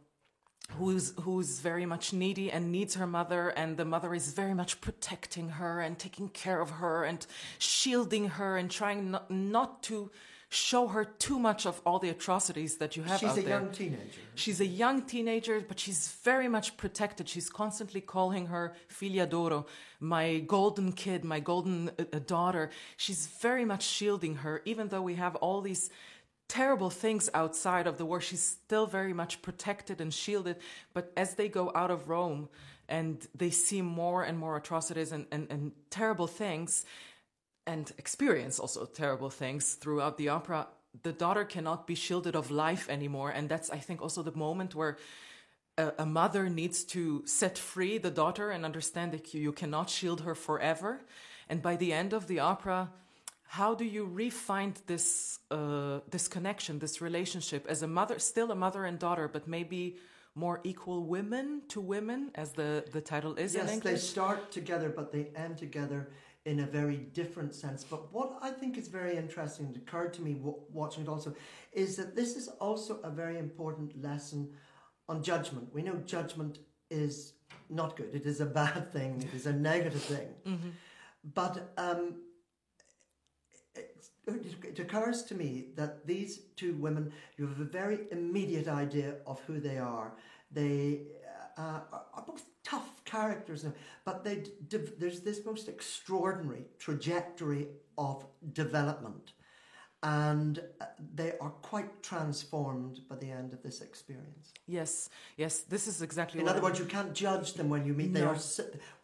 who's very much needy and needs her mother, and the mother is very much protecting her and taking care of her and shielding her and trying not to show her too much of all the atrocities that you have out there. She's a young teenager. She's a young teenager, but she's very much protected. She's constantly calling her figlia d'oro, my golden kid, my golden daughter. She's very much shielding her, even though we have all these terrible things outside of the war. She's still very much protected and shielded. But as they go out of Rome and they see more and more atrocities and terrible things, and experience also terrible things throughout the opera, the daughter cannot be shielded of life anymore. And that's, I think, also the moment where a mother needs to set free the daughter and understand that you cannot shield her forever. And by the end of the opera, how do you re-find this connection, this relationship as a mother, still a mother and daughter, but maybe more equal women to women, as the title is in English? Yes, they start together, but they end together in a very different sense. But what I think is very interesting, it occurred to me watching it also, is that this is also a very important lesson on judgment. We know judgment is not good. It is a bad thing. It is a negative thing. Mm-hmm. But it occurs to me that these two women, you have a very immediate idea of who they are. They are both tough characters, but there's this most extraordinary trajectory of development, and they are quite transformed by the end of this experience. Yes, this is exactly. In other words, you can't judge them when you meet. No.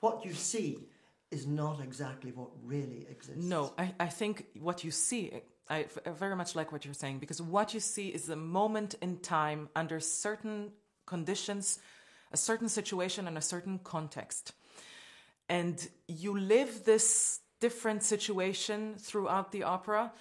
What you see is not exactly what really exists. No, I think what you see, I very much like what you're saying, because what you see is a moment in time under certain conditions, a certain situation and a certain context. And you live this different situation throughout the opera,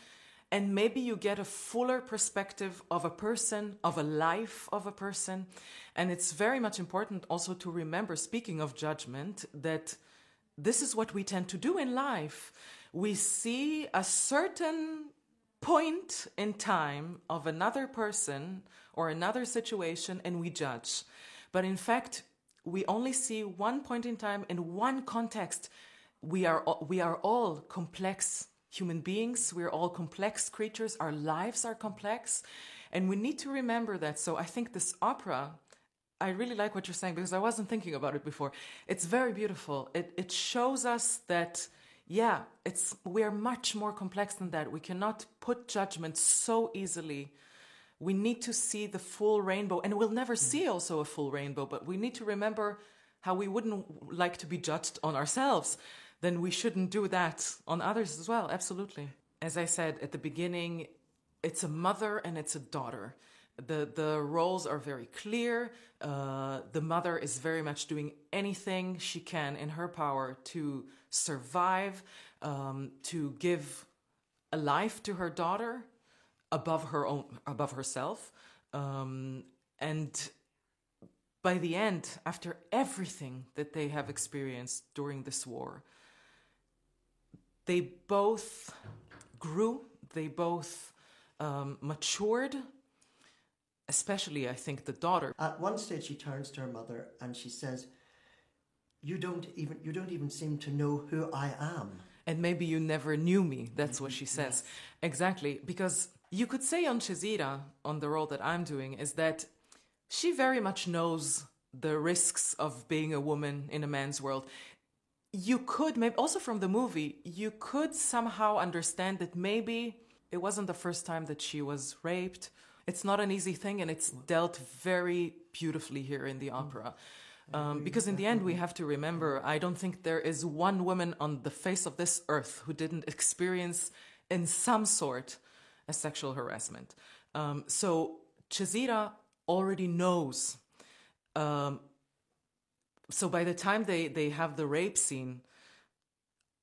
and maybe you get a fuller perspective of a person, of a life of a person. And it's very much important also to remember, speaking of judgment, that this is what we tend to do in life. We see a certain point in time of another person or another situation and we judge. But in fact, we only see one point in time in one context. We are all complex human beings. We're all complex creatures. Our lives are complex. And we need to remember that. So I think this opera, I really like what you're saying, because I wasn't thinking about it before. It's very beautiful. It shows us that, we are much more complex than that. We cannot put judgment so easily. We need to see the full rainbow, and we'll never see also a full rainbow, but we need to remember how we wouldn't like to be judged on ourselves. Then we shouldn't do that on others as well. Absolutely. As I said at the beginning, it's a mother and it's a daughter. The roles are very clear. The mother is very much doing anything she can in her power to survive, to give a life to her daughter above herself. And by the end, after everything that they have experienced during this war, they both grew, they both matured, especially, I think, the daughter. At one stage, she turns to her mother and she says, you don't even seem to know who I am. And maybe you never knew me. That's what she says. Yes. Exactly. Because you could say on Cesira, on the role that I'm doing, is that she very much knows the risks of being a woman in a man's world. You could, maybe also from the movie, you could somehow understand that maybe it wasn't the first time that she was raped. It's not an easy thing, and it's dealt very beautifully here in the opera. Because in the end, we have to remember, I don't think there is one woman on the face of this earth who didn't experience in some sort a sexual harassment. So Cesira already knows. So by the time they have the rape scene,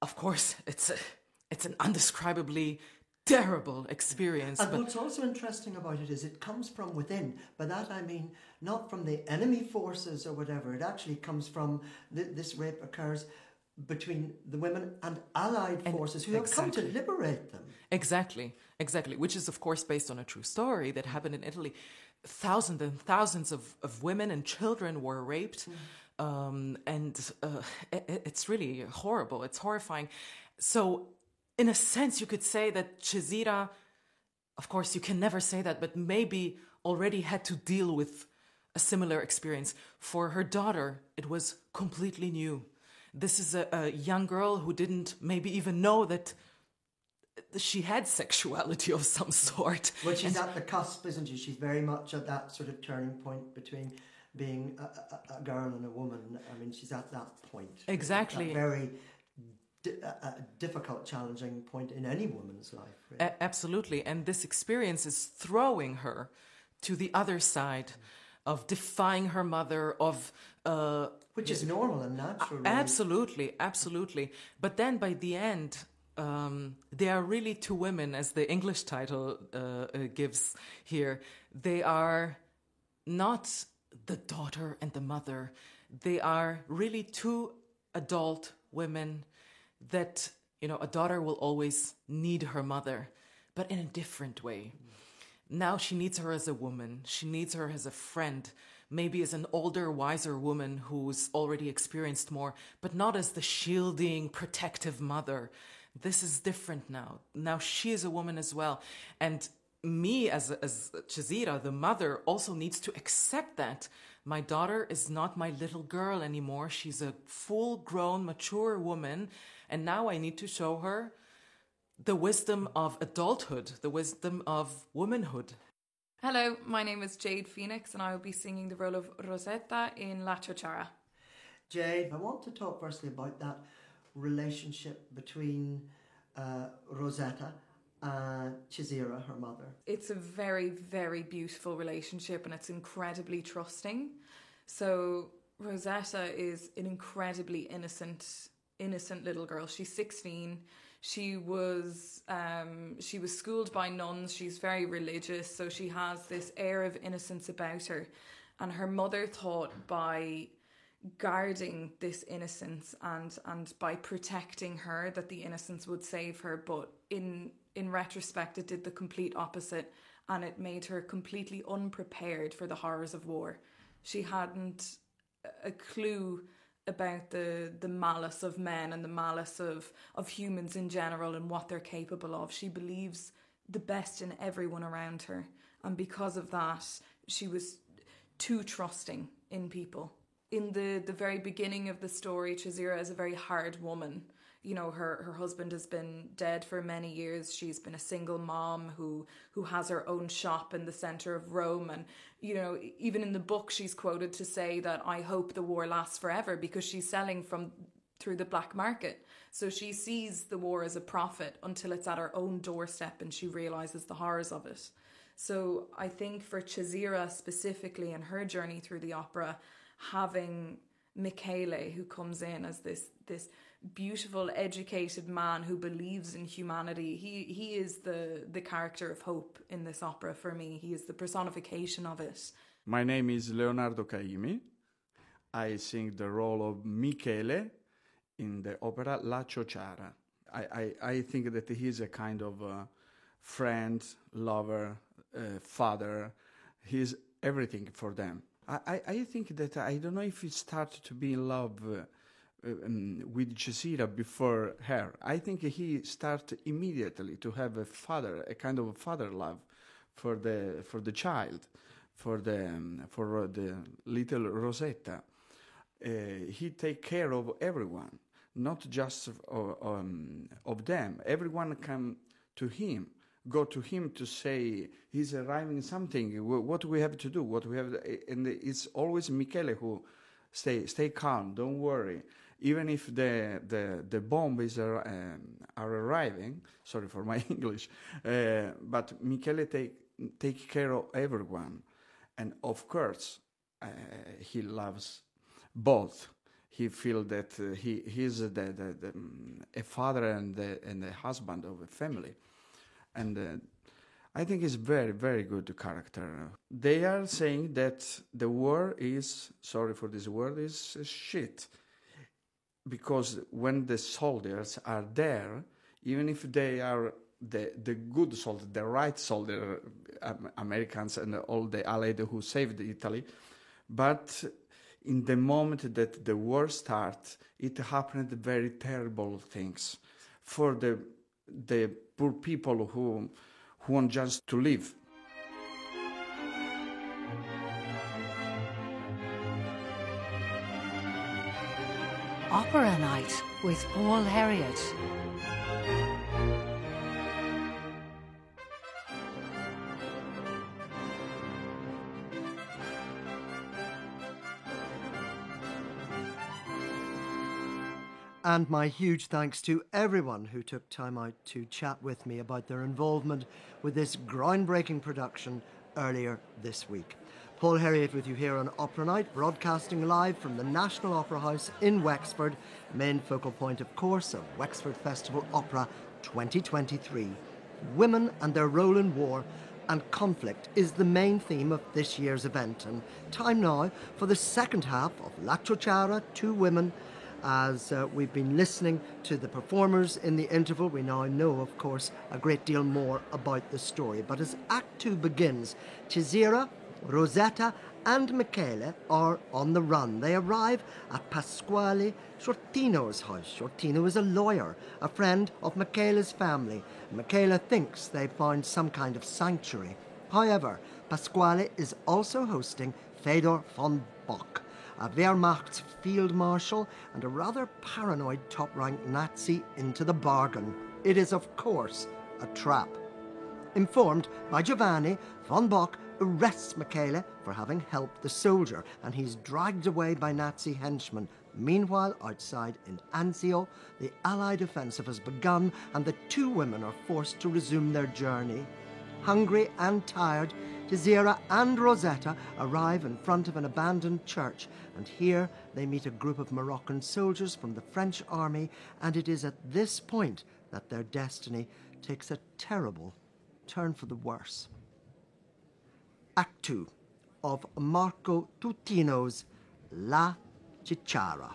of course, it's an indescribably terrible experience. And what's also interesting about it is it comes from within. By that I mean not from the enemy forces or whatever. It actually comes from this rape occurs between the women and allied forces who have come to liberate them. Exactly, which is of course based on a true story that happened in Italy. Thousands and thousands of women and children were raped. It's really horrible. It's horrifying. So in a sense, you could say that Cesira, of course, you can never say that, but maybe already had to deal with a similar experience. For her daughter, it was completely new. This is a young girl who didn't maybe even know that she had sexuality of some sort. Well, she's at the cusp, isn't she? She's very much at that sort of turning point between being a girl and a woman. I mean, she's at that point. Exactly. That very difficult, challenging point in any woman's life. Really. Absolutely. And this experience is throwing her to the other side of defying her mother, of... which is normal and natural. Absolutely. But then by the end... they are really two women, as the English title gives here. They are not the daughter and the mother. They are really two adult women that, a daughter will always need her mother, but in a different way. Now she needs her as a woman. She needs her as a friend, maybe as an older, wiser woman who's already experienced more, but not as the shielding, protective mother. This is different now. Now she is a woman as well. And me as Cesira, the mother, also needs to accept that my daughter is not my little girl anymore. She's a full-grown, mature woman. And now I need to show her the wisdom of adulthood, the wisdom of womanhood. Hello, my name is Jade Phoenix and I will be singing the role of Rosetta in La Ciociara. Jade, I want to talk firstly about that relationship between Rosetta and Cesira, her mother. It's a very, very beautiful relationship and it's incredibly trusting. So Rosetta is an incredibly innocent little girl. She's 16. She was schooled by nuns. She's very religious, so she has this air of innocence about her. And her mother thought by guarding this innocence and by protecting her that the innocence would save her, but in retrospect it did the complete opposite, and it made her completely unprepared for the horrors of war. She hadn't a clue about the malice of men and the malice of humans in general and what they're capable of. She believes the best in everyone around her, and because of that she was too trusting in people. In the very beginning of the story, Cesira is a very hard woman. Her husband has been dead for many years. She's been a single mom who has her own shop in the centre of Rome. And, even in the book, she's quoted to say that, I hope the war lasts forever, because she's selling through the black market. So she sees the war as a profit until it's at her own doorstep and she realises the horrors of it. So I think for Cesira specifically and her journey through the opera, having Michele, who comes in as this beautiful, educated man who believes in humanity, he is the character of hope in this opera for me. He is the personification of it. My name is Leonardo Caimi. I sing the role of Michele in the opera La Ciociara. I think that he's a kind of friend, lover, father. He's everything for them. I think that I don't know if he started to be in love with Cesira before her. I think he started immediately to have a kind of father love for the child, for the little Rosetta. He take care of everyone, not just of them. Everyone come to him, go to him to say he's arriving something. What we have to do? What we have, and it's always Michele who stay calm. Don't worry. Even if the bomb are arriving. Sorry for my English, but Michele take care of everyone, and of course he loves both. He feels that he's a father and a husband of a family, and I think it's very, very good character. They are saying that the war is, sorry for this word, is shit, because when the soldiers are there, even if they are the good soldiers, the right soldiers, Americans and all the Allied who saved Italy, but in the moment that the war starts, it happened very terrible things for the poor people who want just to live. Opera Night with Paul Herriot. And my huge thanks to everyone who took time out to chat with me about their involvement with this groundbreaking production earlier this week. Paul Herriot with you here on Opera Night, broadcasting live from the National Opera House in Wexford, main focal point, of course, of Wexford Festival Opera 2023. Women and their role in war and conflict is the main theme of this year's event, and time now for the second half of La Ciociara, Two Women. As we've been listening to the performers in the interval, we now know, of course, a great deal more about the story. But as Act 2 begins, Cesira, Rosetta and Michele are on the run. They arrive at Pasquale Shortino's house. Shortino is a lawyer, a friend of Michele's family. Michele thinks they've found some kind of sanctuary. However, Pasquale is also hosting Fedor von Bock, a Wehrmacht field marshal and a rather paranoid top-ranked Nazi into the bargain. It is, of course, a trap. Informed by Giovanni, von Bock arrests Michele for having helped the soldier, and he's dragged away by Nazi henchmen. Meanwhile, outside in Anzio, the Allied offensive has begun, and the two women are forced to resume their journey. Hungry and tired, Cesira and Rosetta arrive in front of an abandoned church, and here they meet a group of Moroccan soldiers from the French army, and it is at this point that their destiny takes a terrible turn for the worse. Act 2 of Marco Tutino's La Ciociara.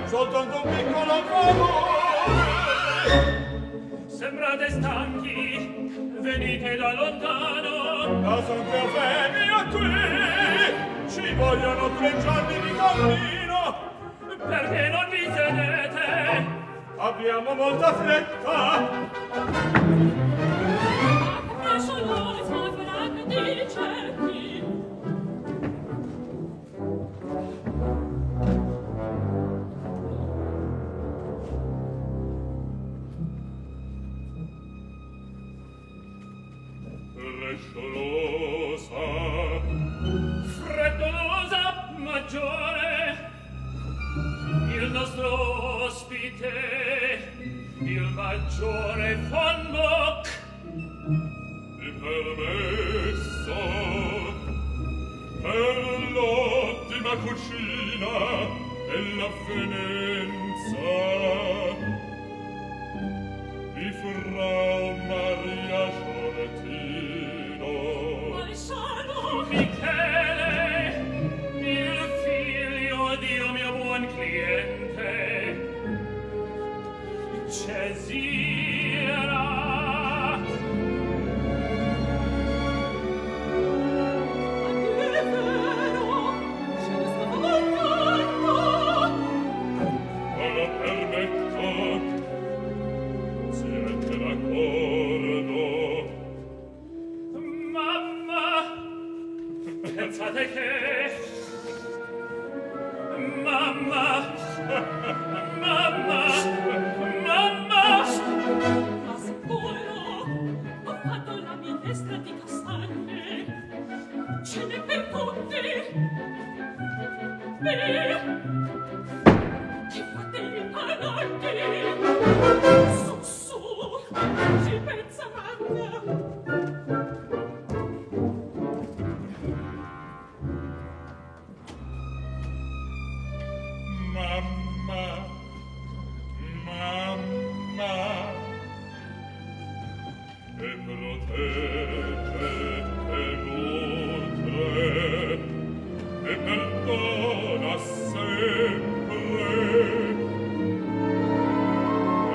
Soltanto un piccolo favore. Sembrate stanchi, venite da lontano. Da Santa Eufemia qui ci vogliono 3 giorni di cammino. Perché non vi sedete? Abbiamo molta fretta. Ma solo le sue di cerchi. Freddolosa, freddolosa maggiore, il nostro ospite, il maggiore von Bock, è permesso per l'ottima cucina e l'avvenenza di Frau Maria Giortino. Maresciallo Michele, il figlio Dio mio buon cliente, Cesira. Pensate che mamma ma sicuro ho fatto la minestra di castagne, ce n'è per tutti. Che fate i panotti? Su, ci pensa mamma. E protegge e nutre e perdona sempre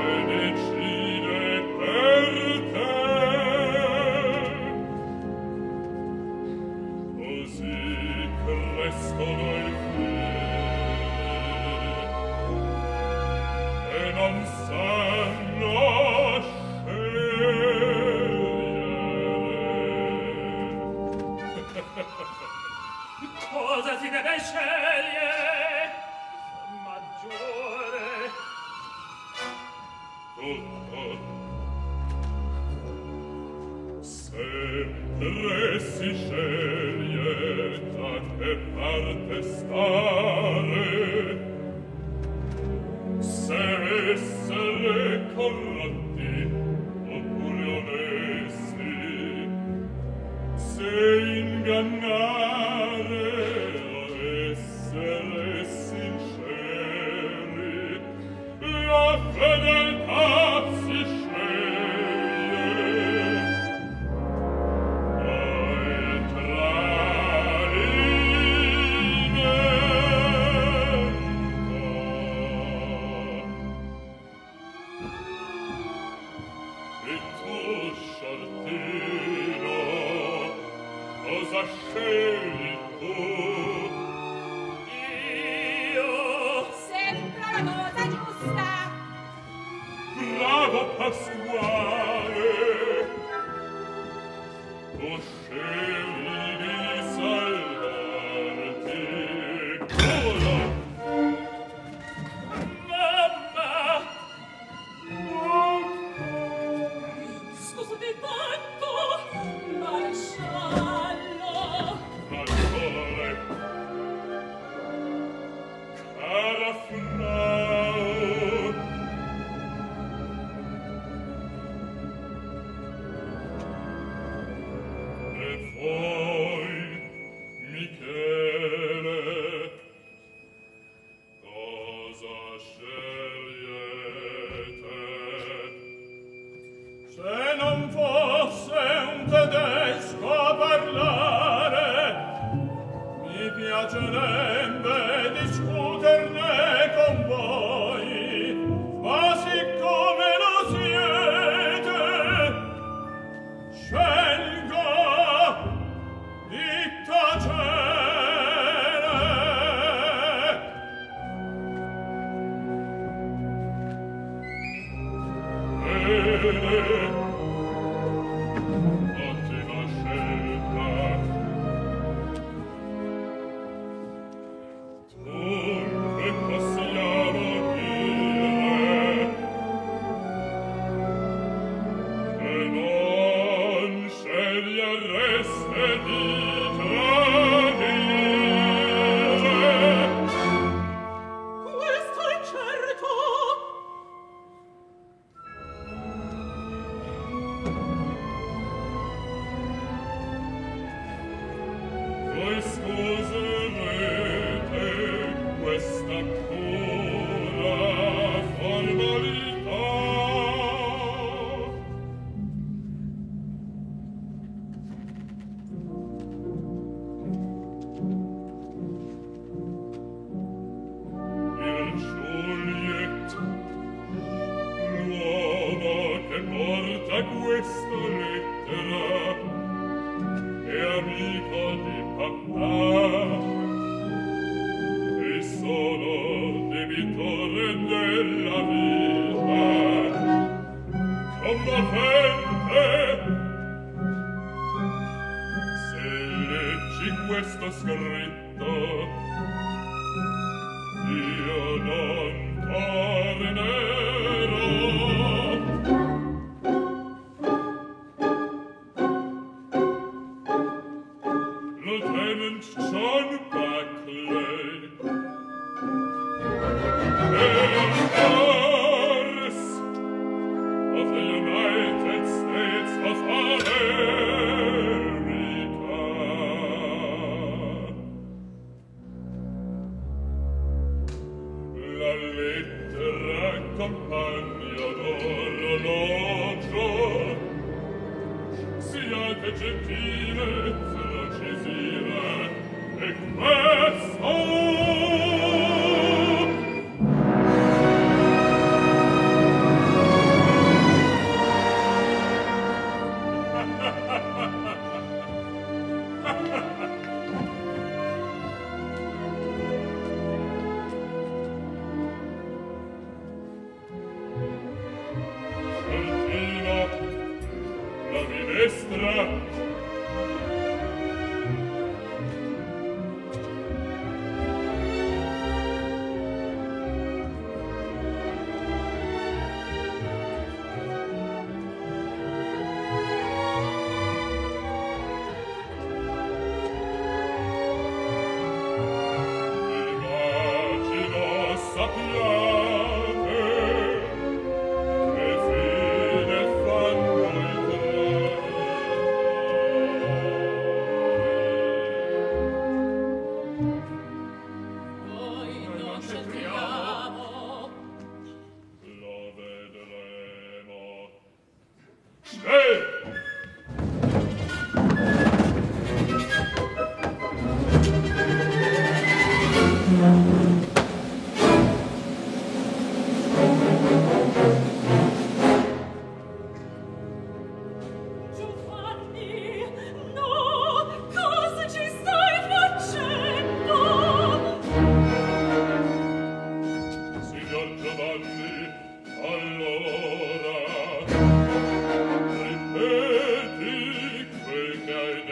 e decide per te, così crescono i figli e non sanno cosa si deve scegliere maggiore tutto sempre si sceglie da che parte stare, se essere corrotti oppure onesti, se ingannare o essere sinceri, la fedeltà si sceglie. Ai e tu, Sciartino, cosa scegli tu? Io sempre la cosa giusta. Bravo Pasquale,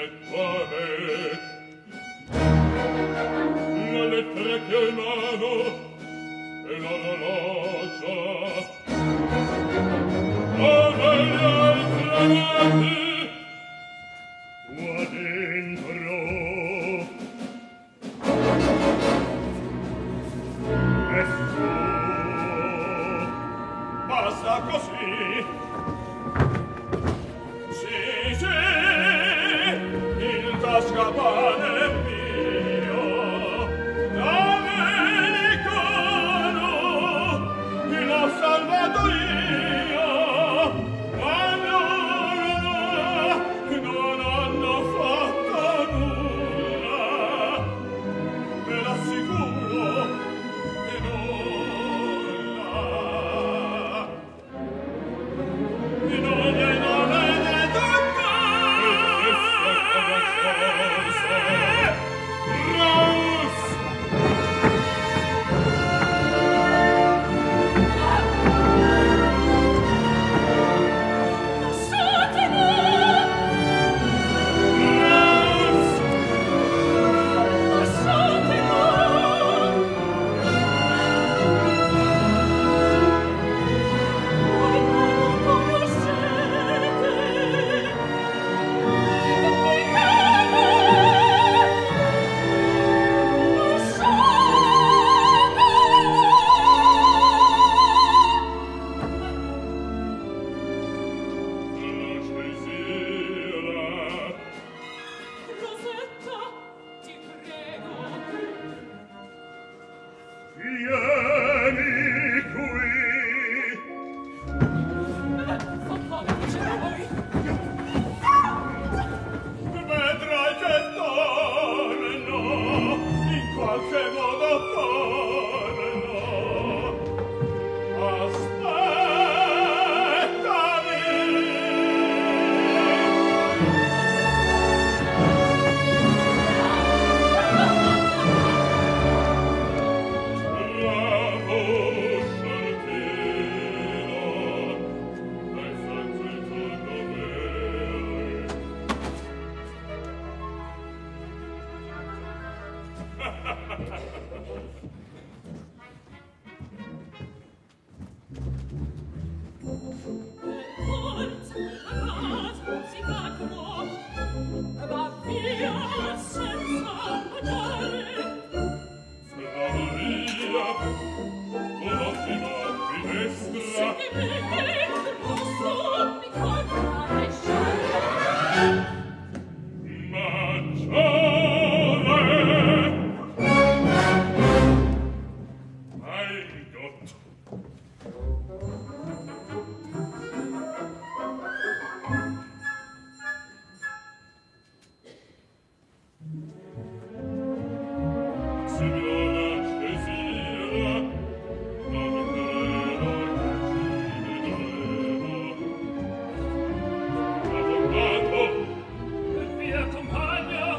detto a me. La lettera che ho in mano è l'orologio. Dove gli altri amati qua dentro? E su, basta così. Sì, sì, il tascapane mio, l'americano, che l'ho salvato io, allora non hanno fatto nulla, me l'assicuro che nulla, che non glielo vede toccare. Raus! Rosetta, ti prego. Vieni qui. Vedrai che torno, in qualche modo torno. Forza, ragazzo, si cacro, va via senza mangiare. Sarà via un'ottima finestra. Se che posso mi corra lasciare. Maggiore! Hai ridotto. Signora Cesira, non credo che ci vedremo. Avvocato, Via compagno.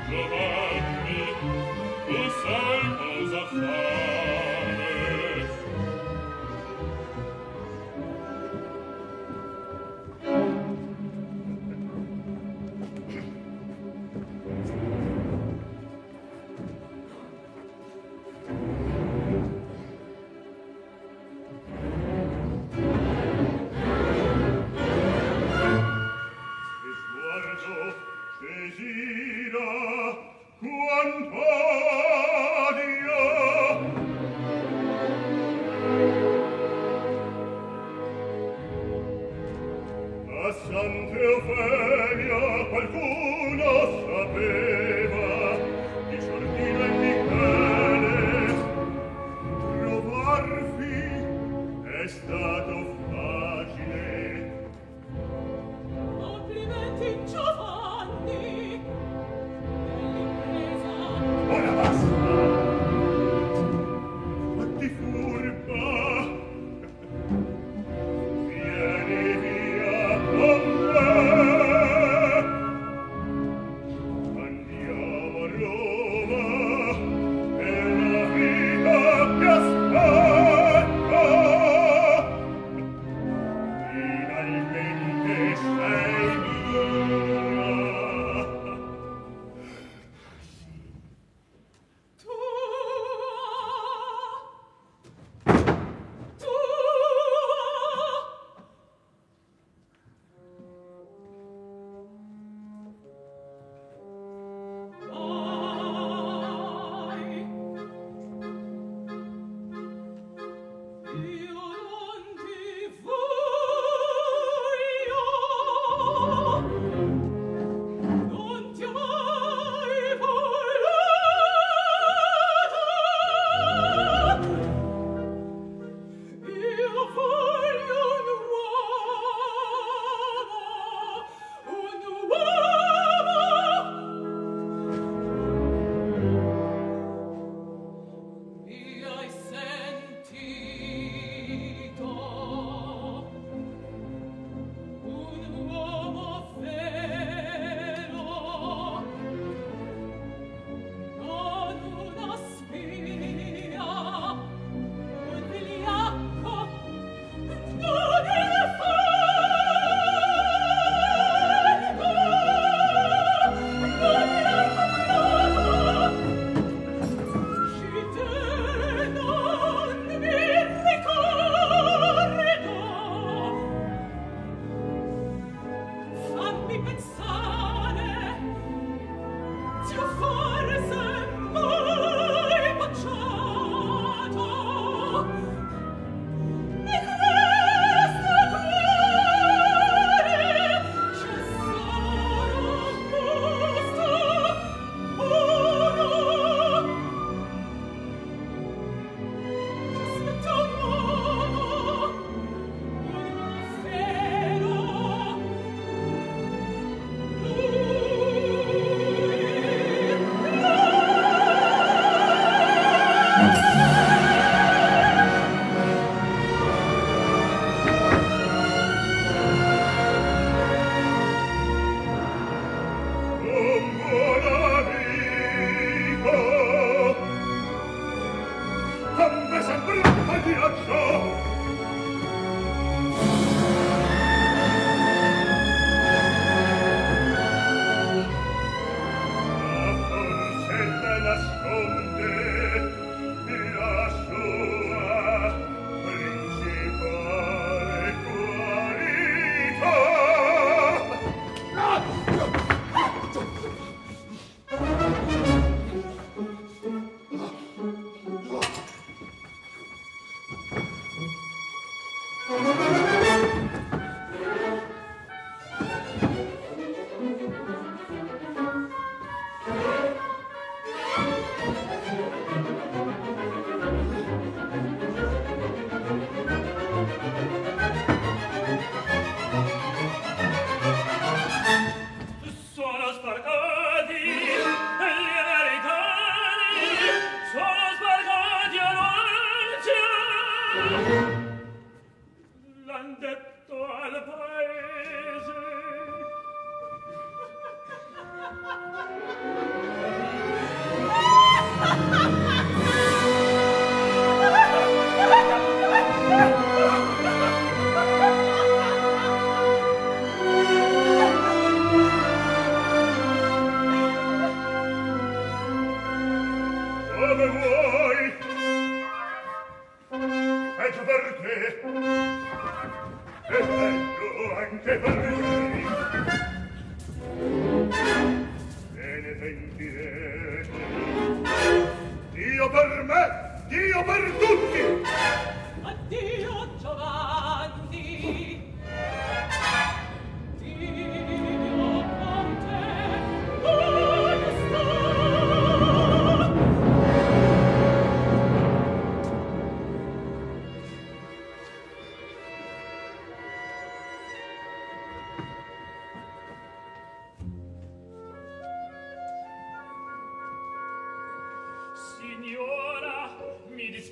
Giovanni, tu sai cosa fare. E sguardo Cesira, quanto odio. A Sant'Eufemia qualcuno sapeva di Giordino e Michele. Trovarvi è stato facile. Complimenti, Giovanni. Bell'impresa. Ora basta! Fatti furba! Vieni via con me! Andiamo a Roma, è la vita che aspetta!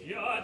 Sia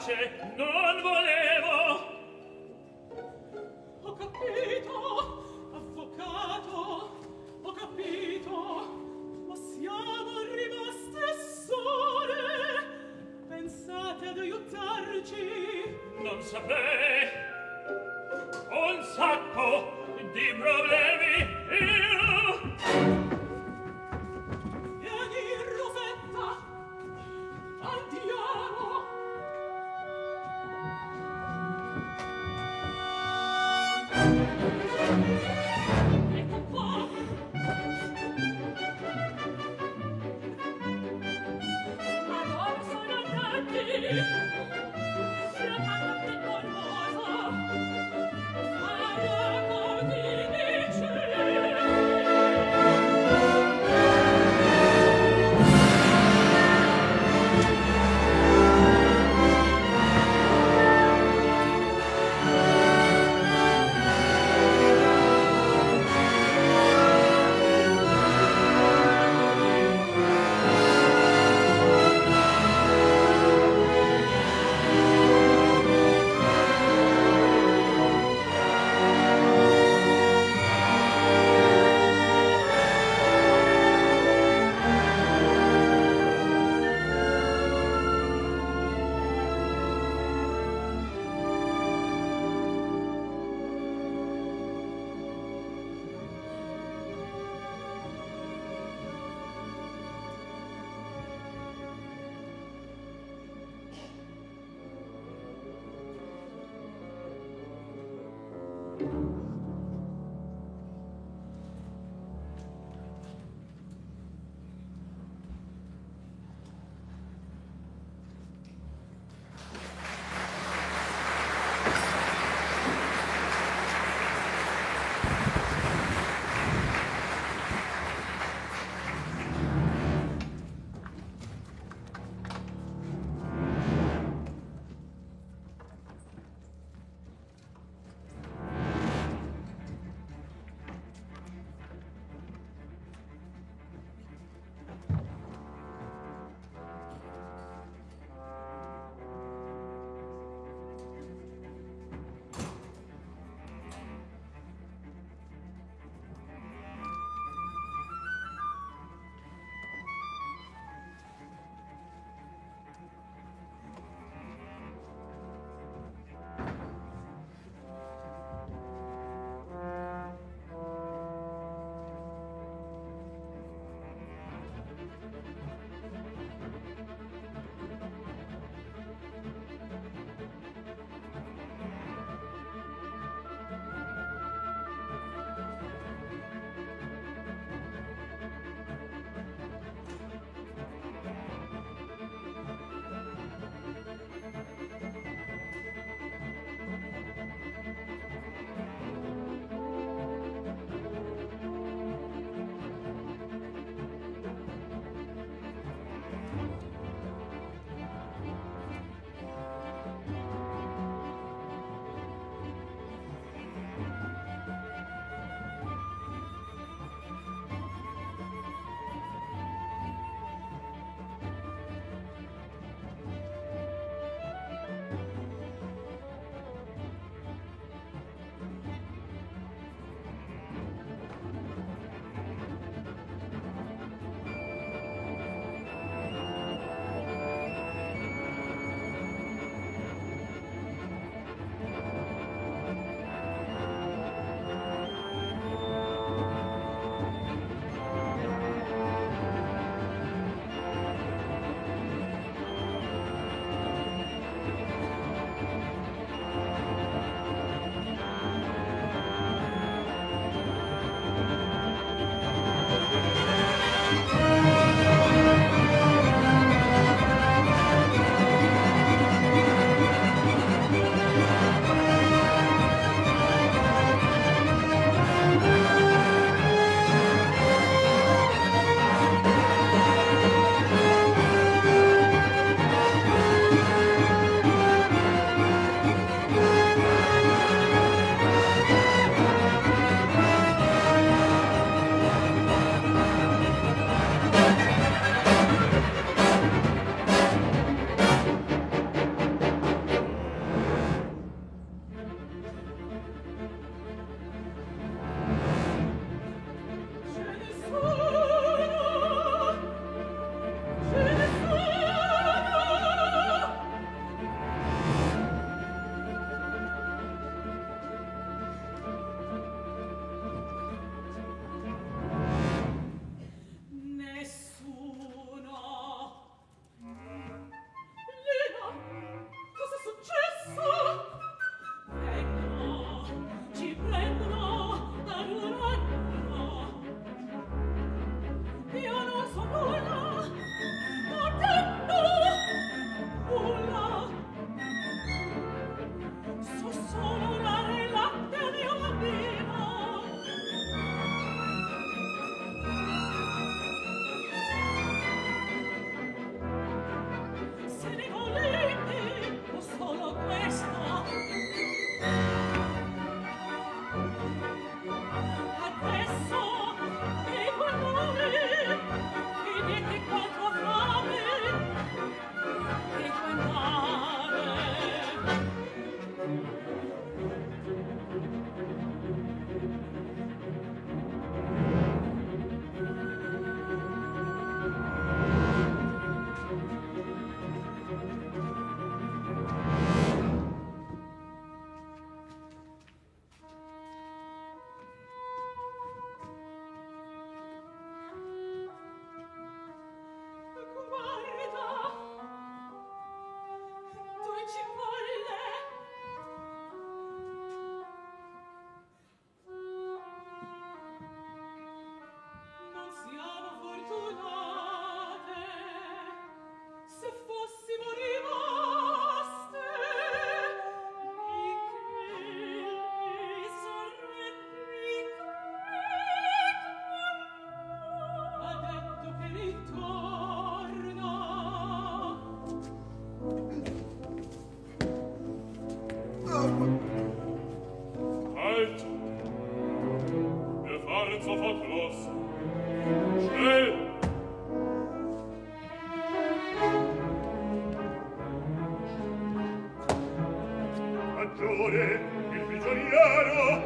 maggiore, il prigioniero.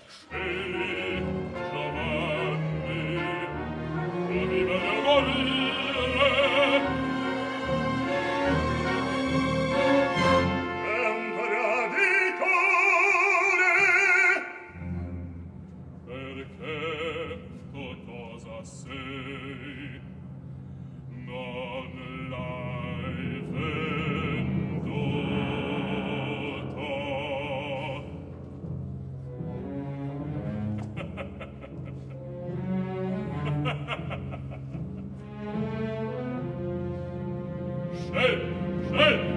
Scegli, Giovanni, la viva da morire. È un traditore. Perché tu cosa sei? Non l'hai venduto. Scegli, scegli.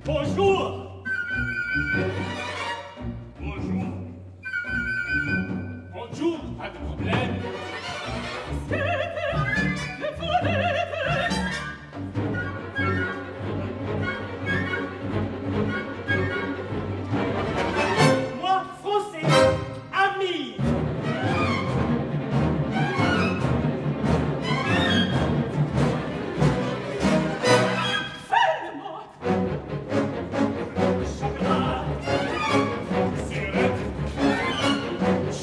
Bonjour. Bonjour. Bonjour, pas de problème. Moi, français, ami.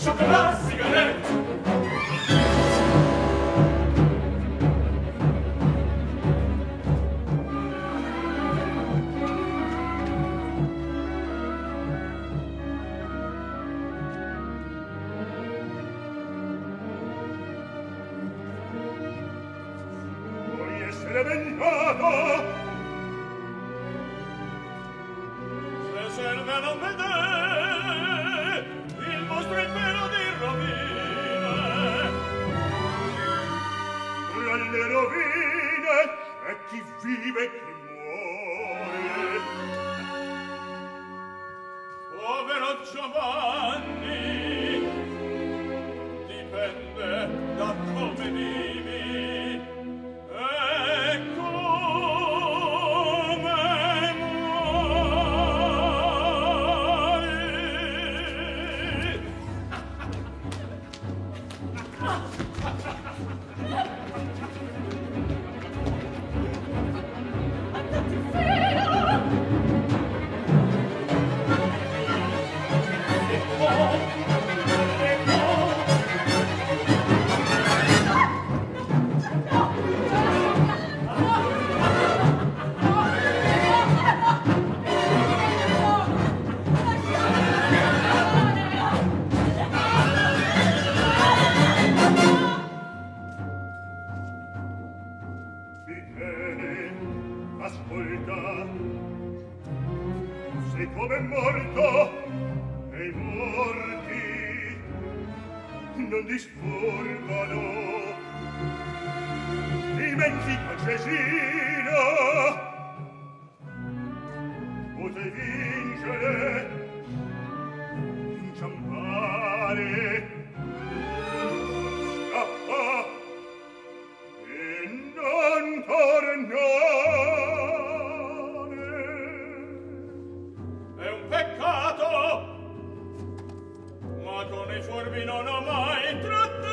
Chocolat, cigarette. Vuoi essere vengato? Se serve non vedere il vostro impero di rovine. Tra le rovine c'è chi vive e chi muore. Povero Giovanni, dipende da come vivi e come muori. Ascolta, sei come morto e i morti non disturbano. Dimentica Cesino, potei vincere, inciampare, scappa e non tornare. È un peccato, ma con i furbi non ho mai trattato.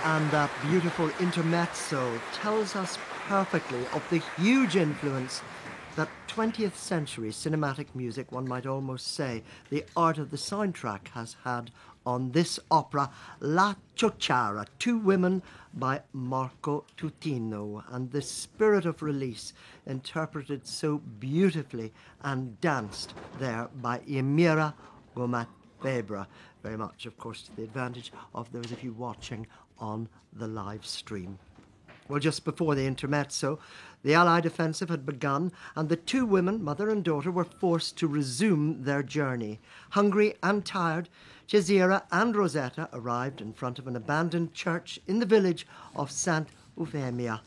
And that beautiful intermezzo tells us perfectly of the huge influence that 20th century cinematic music, one might almost say, the art of the soundtrack has had on this opera, La Ciociara, Two Women by Marco Tutino, and the spirit of release interpreted so beautifully and danced there by Emira Gomat-Febra, very much, of course, to the advantage of those of you watching on the live stream. Well, just before the intermezzo, the Allied offensive had begun, and the two women, mother and daughter, were forced to resume their journey. Hungry and tired, Cesira and Rosetta arrived in front of an abandoned church in the village of Sant Eufemia,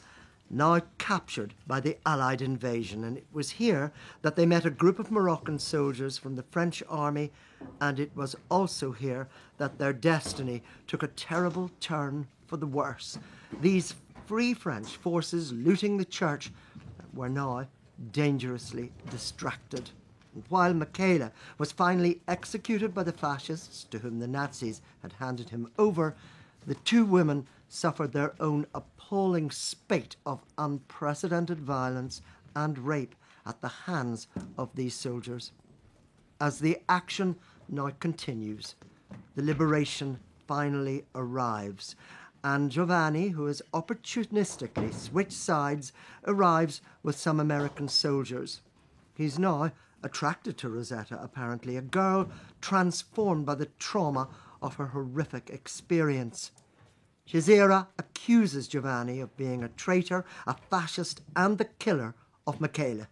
now captured by the Allied invasion. And it was here that they met a group of Moroccan soldiers from the French army, and it was also here that their destiny took a terrible turn for the worse. These Free French forces looting the church were now dangerously distracted. And while Michele was finally executed by the fascists to whom the Nazis had handed him over, the two women suffered their own appalling spate of unprecedented violence and rape at the hands of these soldiers. As the action now continues, the liberation finally arrives, and Giovanni, who has opportunistically switched sides, arrives with some American soldiers. He's now attracted to Rosetta, apparently, a girl transformed by the trauma of her horrific experience. Cesira accuses Giovanni of being a traitor, a fascist, and the killer of Michele.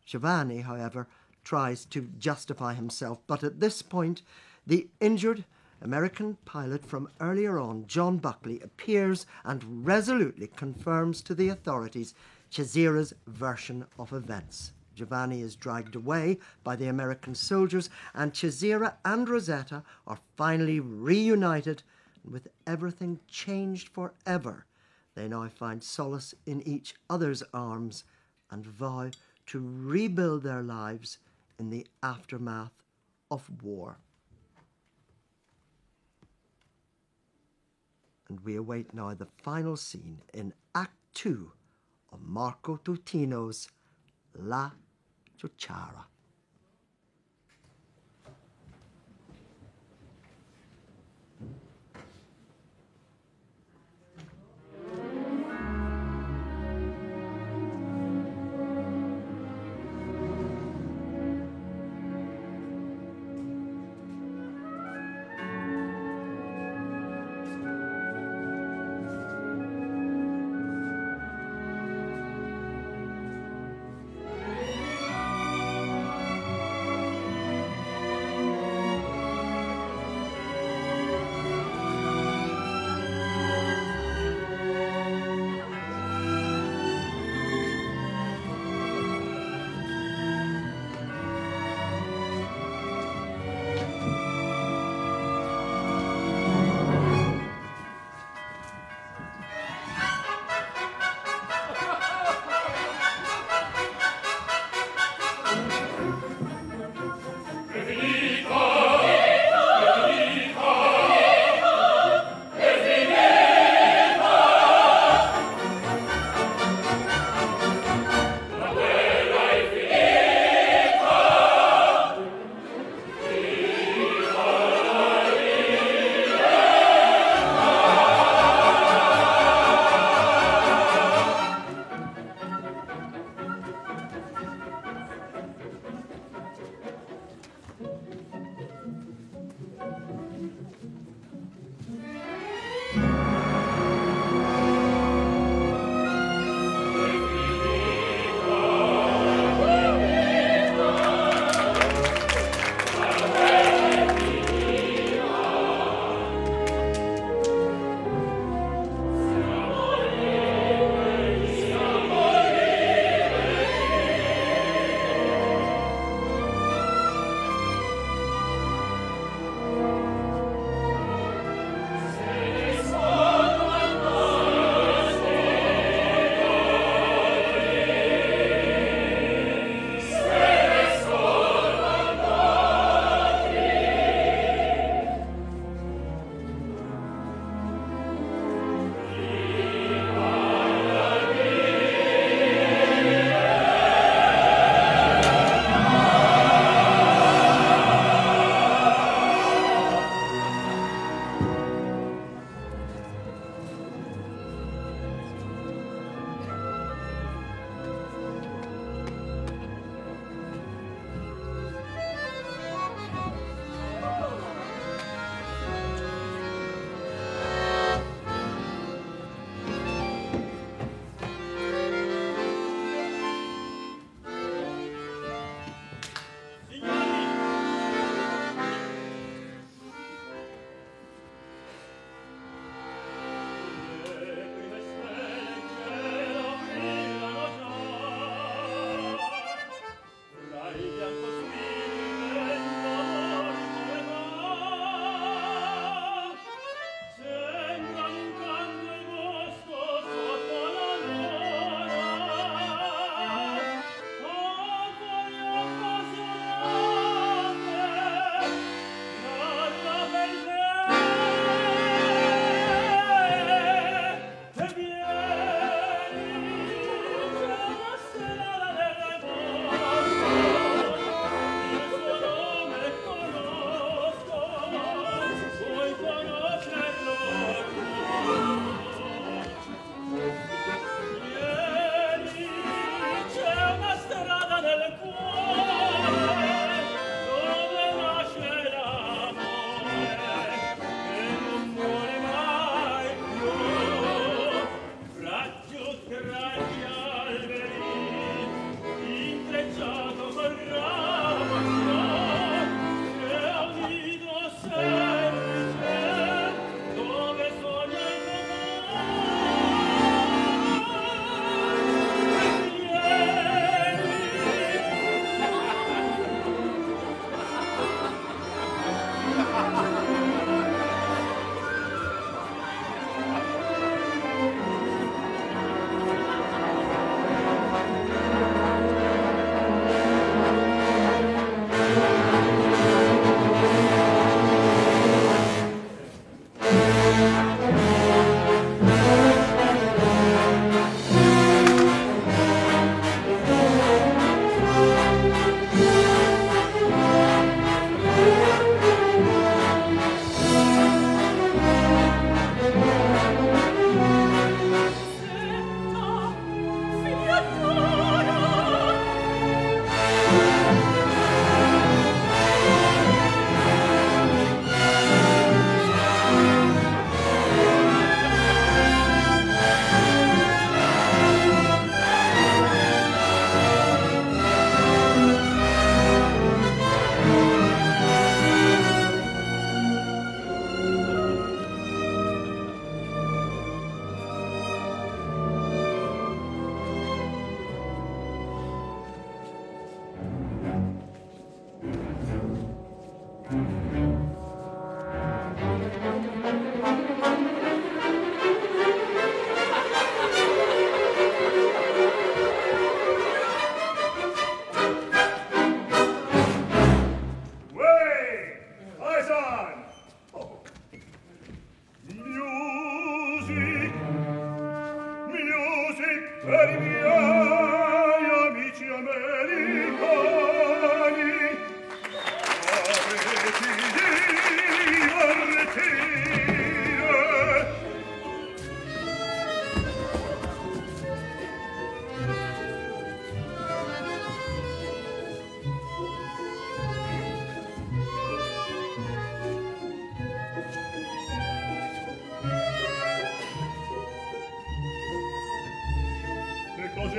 Giovanni, however, tries to justify himself, but at this point, the injured American pilot from earlier on, John Buckley, appears and resolutely confirms to the authorities Cesira's version of events. Giovanni is dragged away by the American soldiers, and Cesira and Rosetta are finally reunited. And with everything changed forever, they now find solace in each other's arms and vow to rebuild their lives in the aftermath of war. And we await now the final scene in Act 2 of Marco Tutino's La Ciociara.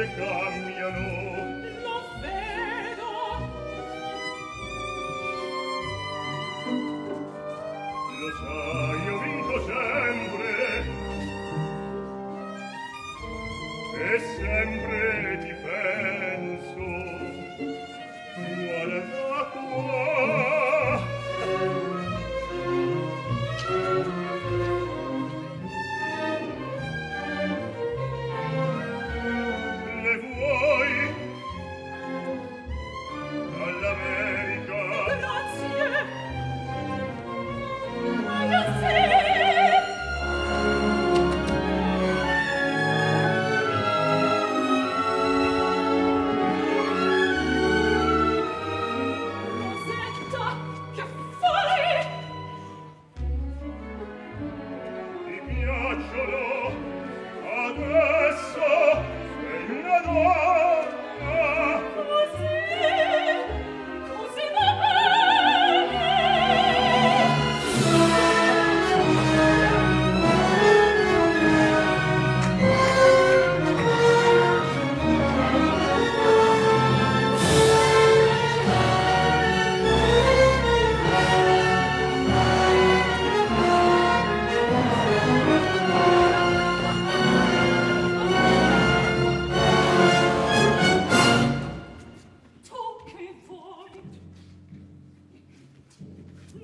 che cambiano. Lo vedo. Lo sai, io vinco sempre. E sempre ti penso. Guarda qua. Le vuoi dall'America? Grazie. Ma io sì. Rosetta, che fai? Ti piacciono adesso sei una donna. Così va bene. Tu che vuoi?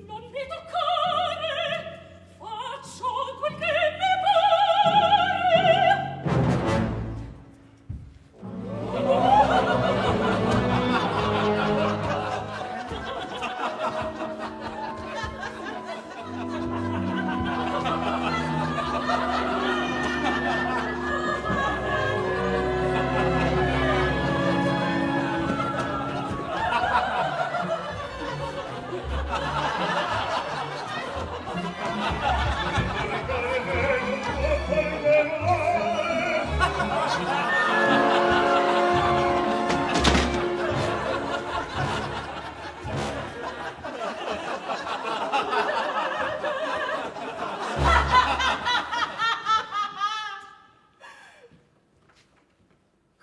Non mi toccare, faccio quel che mi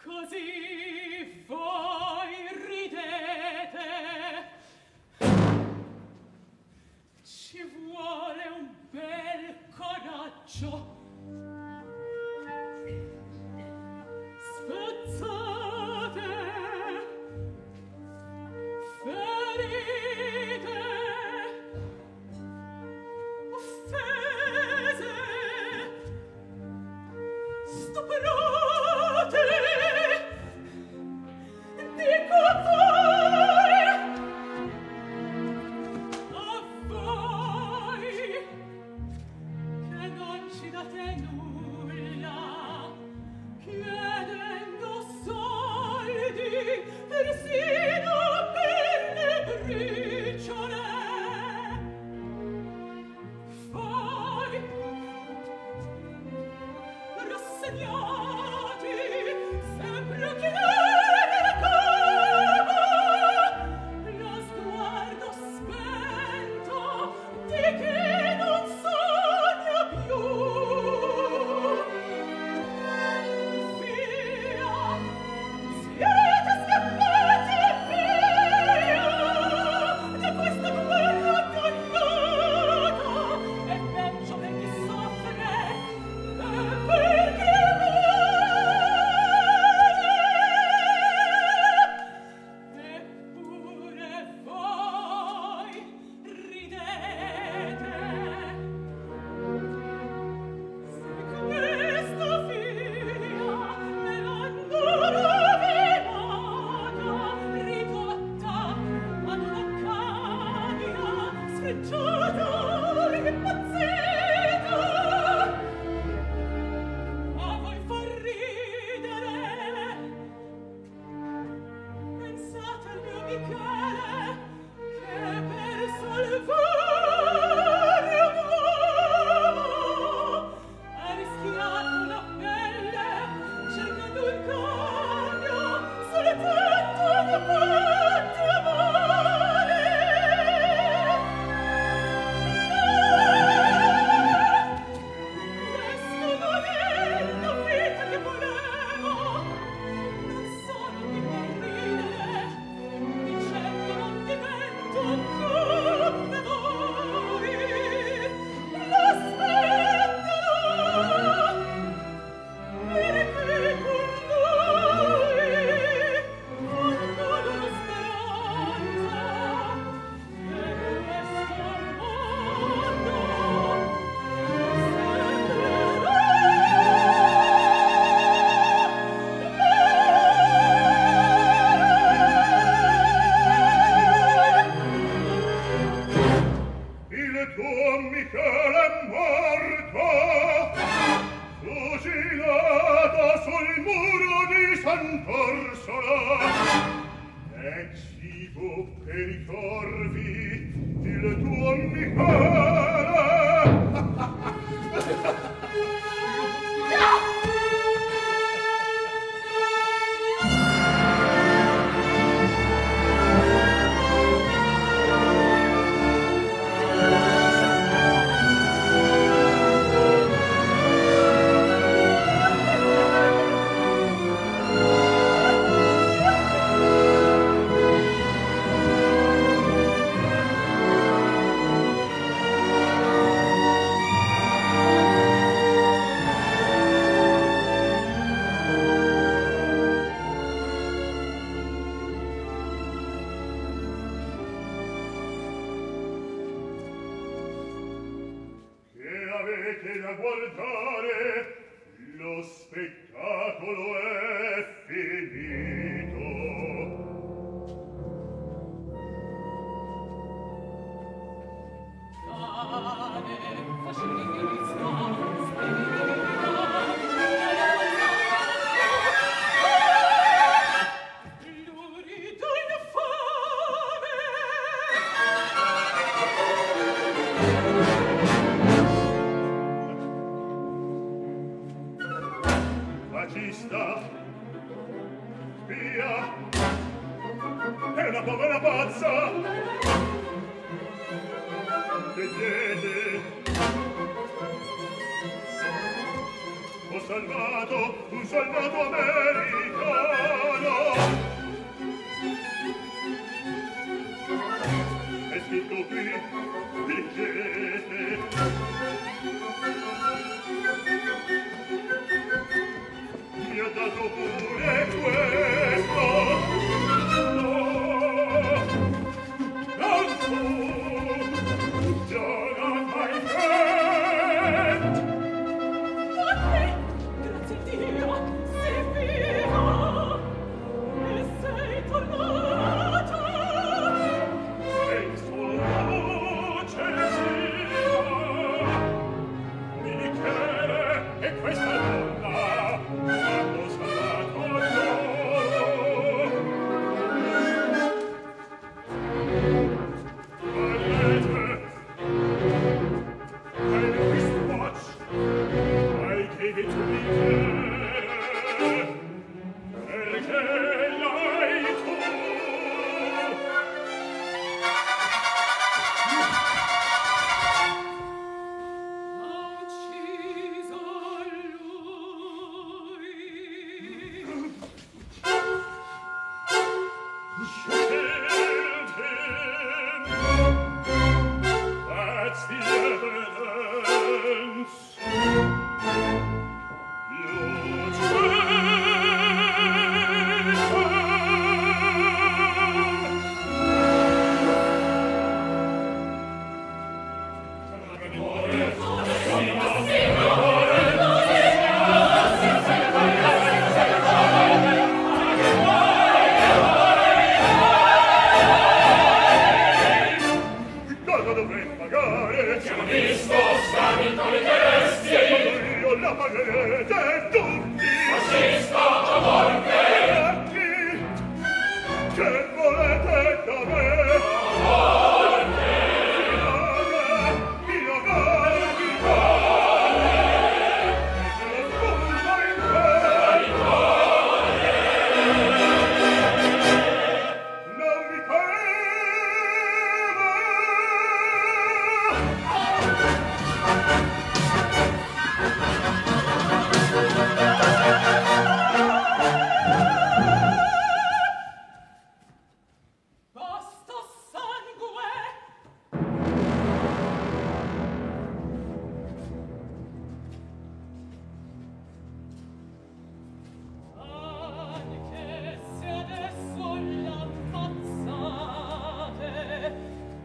Così voi ridete. Ci vuole un bel coraggio. Spezzate, ferite, offese, stuprate. Dico a voi, che non ci date nulla, chiedendo soldi persino per le briciole. Voi rassegnati sempre a chinare la capa, lo sguardo spento di chi non sogna più. Via, siete scappati via da questa guerra dannata, e peggio per chi soffre e per chi eppure voi ridete. Se questa figlia me l'hanno rovinata, ridotta ad una cania, sfrecciata, impazzita, a voi far ridere. Pensate al mio Michele, che per salvare un uomo ha rischiato la pelle, cercando il cambio soltanto da quanto amore.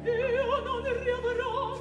Io non riavrò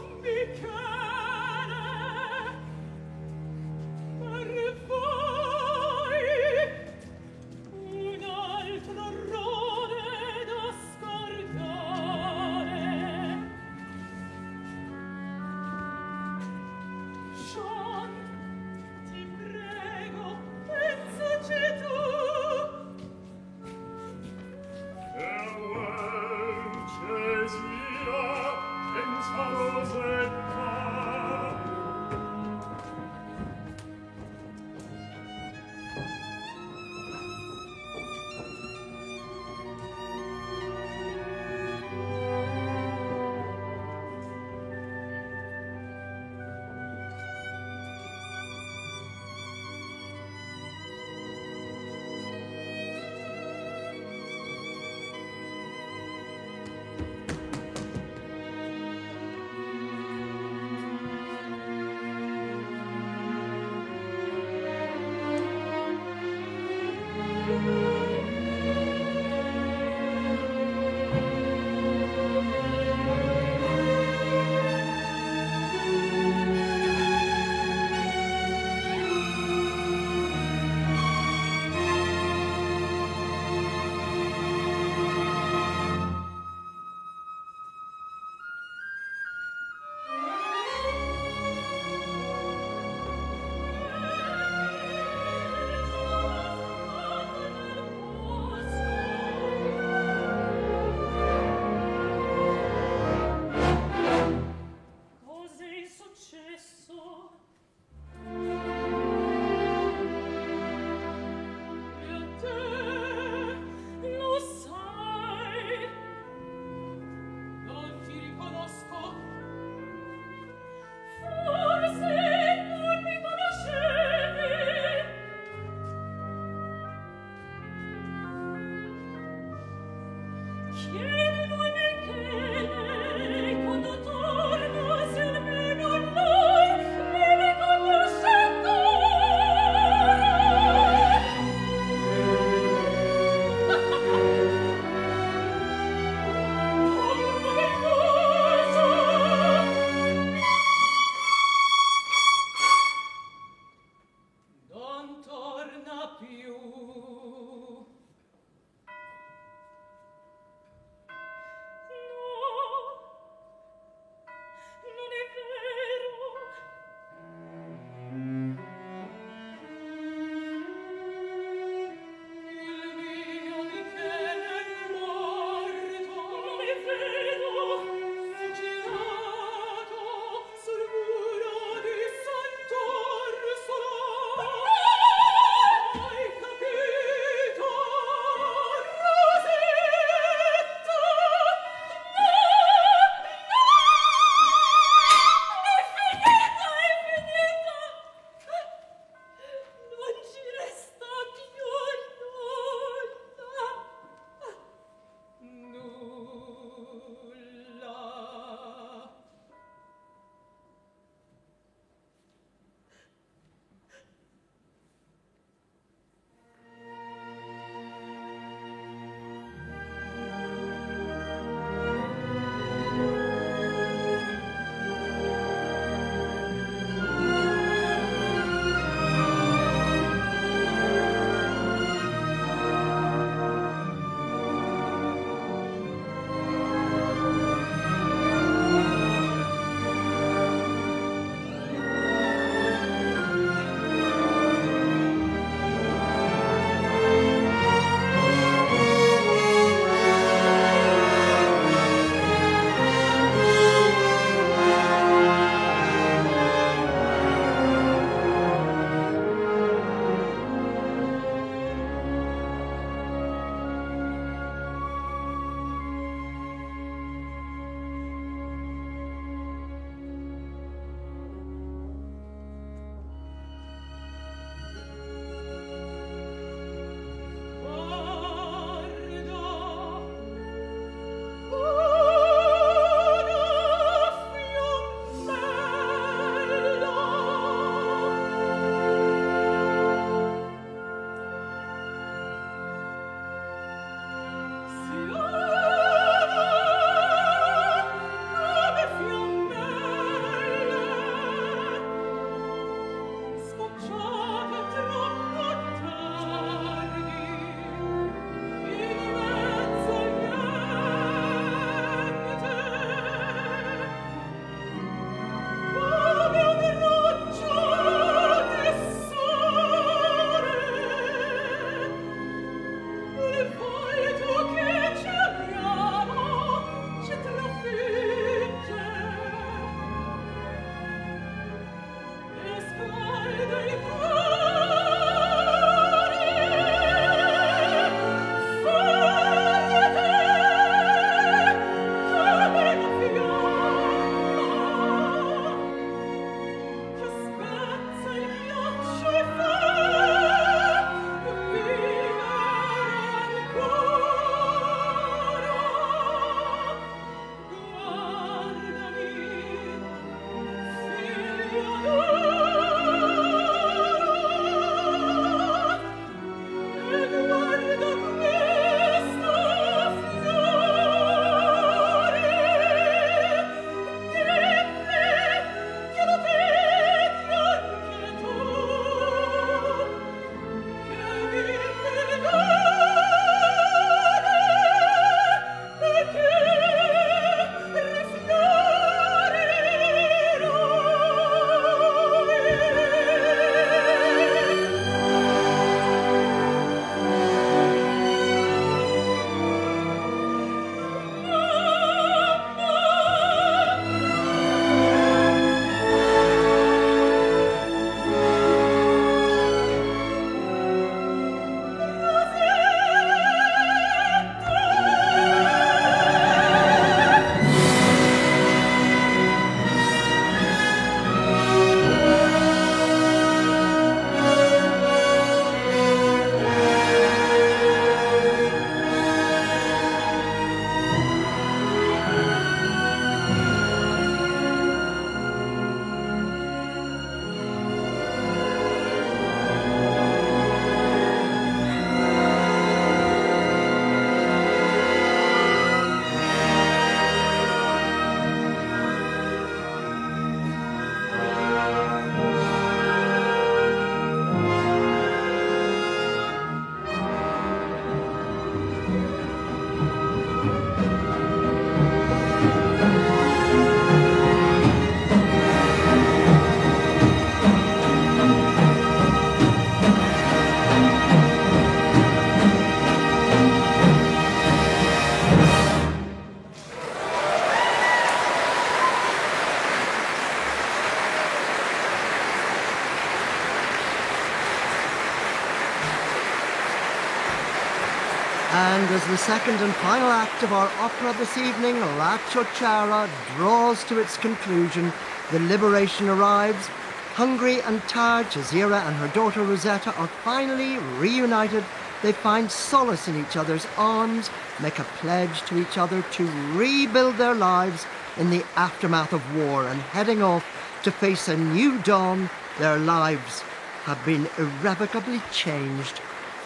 As the second and final act of our opera this evening, La Ciociara, draws to its conclusion, the liberation arrives. Hungry and tired, Cesira and her daughter Rosetta are finally reunited. They find solace in each other's arms, make a pledge to each other to rebuild their lives in the aftermath of war, and heading off to face a new dawn, their lives have been irrevocably changed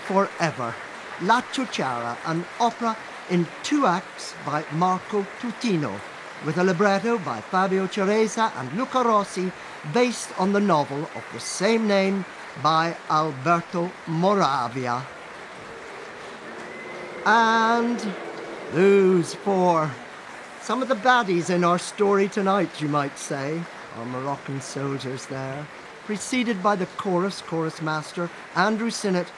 forever. La Ciociara, an opera in 2 acts by Marco Tutino, with a libretto by Fabio Ceresa and Luca Rossi, based on the novel of the same name by Alberto Moravia. And those 4, some of the baddies in our story tonight, you might say, our Moroccan soldiers there, preceded by the chorus master Andrew Sinnott,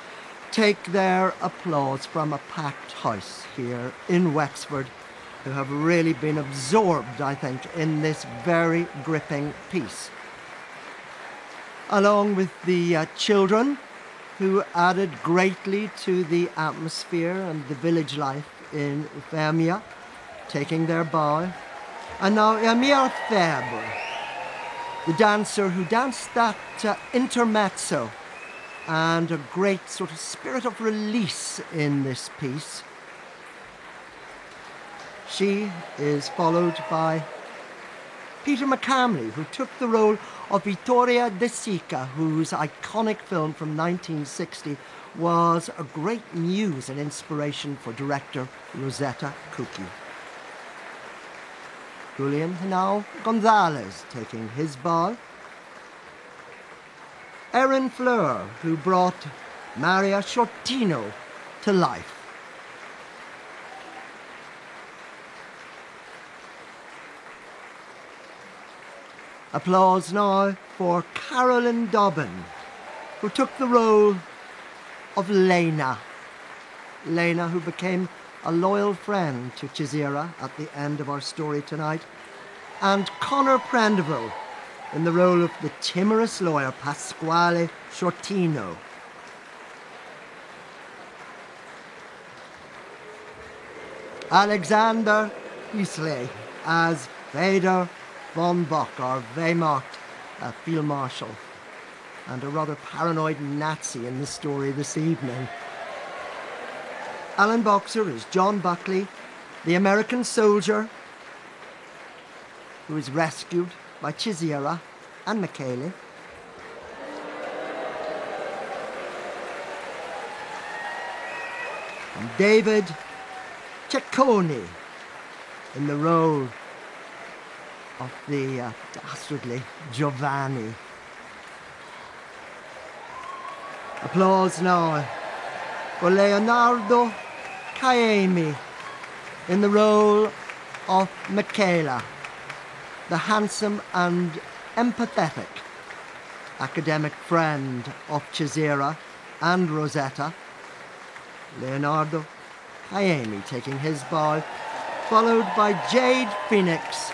take their applause from a packed house here in Wexford, who have really been absorbed, I think, in this very gripping piece. Along with the children, who added greatly to the atmosphere and the village life in Euphemia, taking their bow. And now Emile Febre, the dancer who danced that intermezzo, and a great sort of spirit of release in this piece. She is followed by Peter McCamley, who took the role of Vittoria De Sica, whose iconic film from 1960 was a great muse and inspiration for director Rosetta Cucchi. Julian Henao Gonzalez taking his bow. Erin Fleur, who brought Maria Shortino to life. Applause now for Carolyn Dobbin, who took the role of Lena. Lena, who became a loyal friend to Cesira at the end of our story tonight. And Conor Prendeville in the role of the timorous lawyer Pasquale Shortino. Alexander Isley as Vader von Bock, or Wehrmacht Field Marshal, and a rather paranoid Nazi in the story this evening. Alan Boxer is John Buckley, the American soldier who is rescued by Cesira and Michele. And David Cecconi in the role of the dastardly Giovanni. Applause now for Leonardo Caemi in the role of Michela, the handsome and empathetic academic friend of Cesira and Rosetta. Leonardo Caemi taking his bow, followed by Jade Phoenix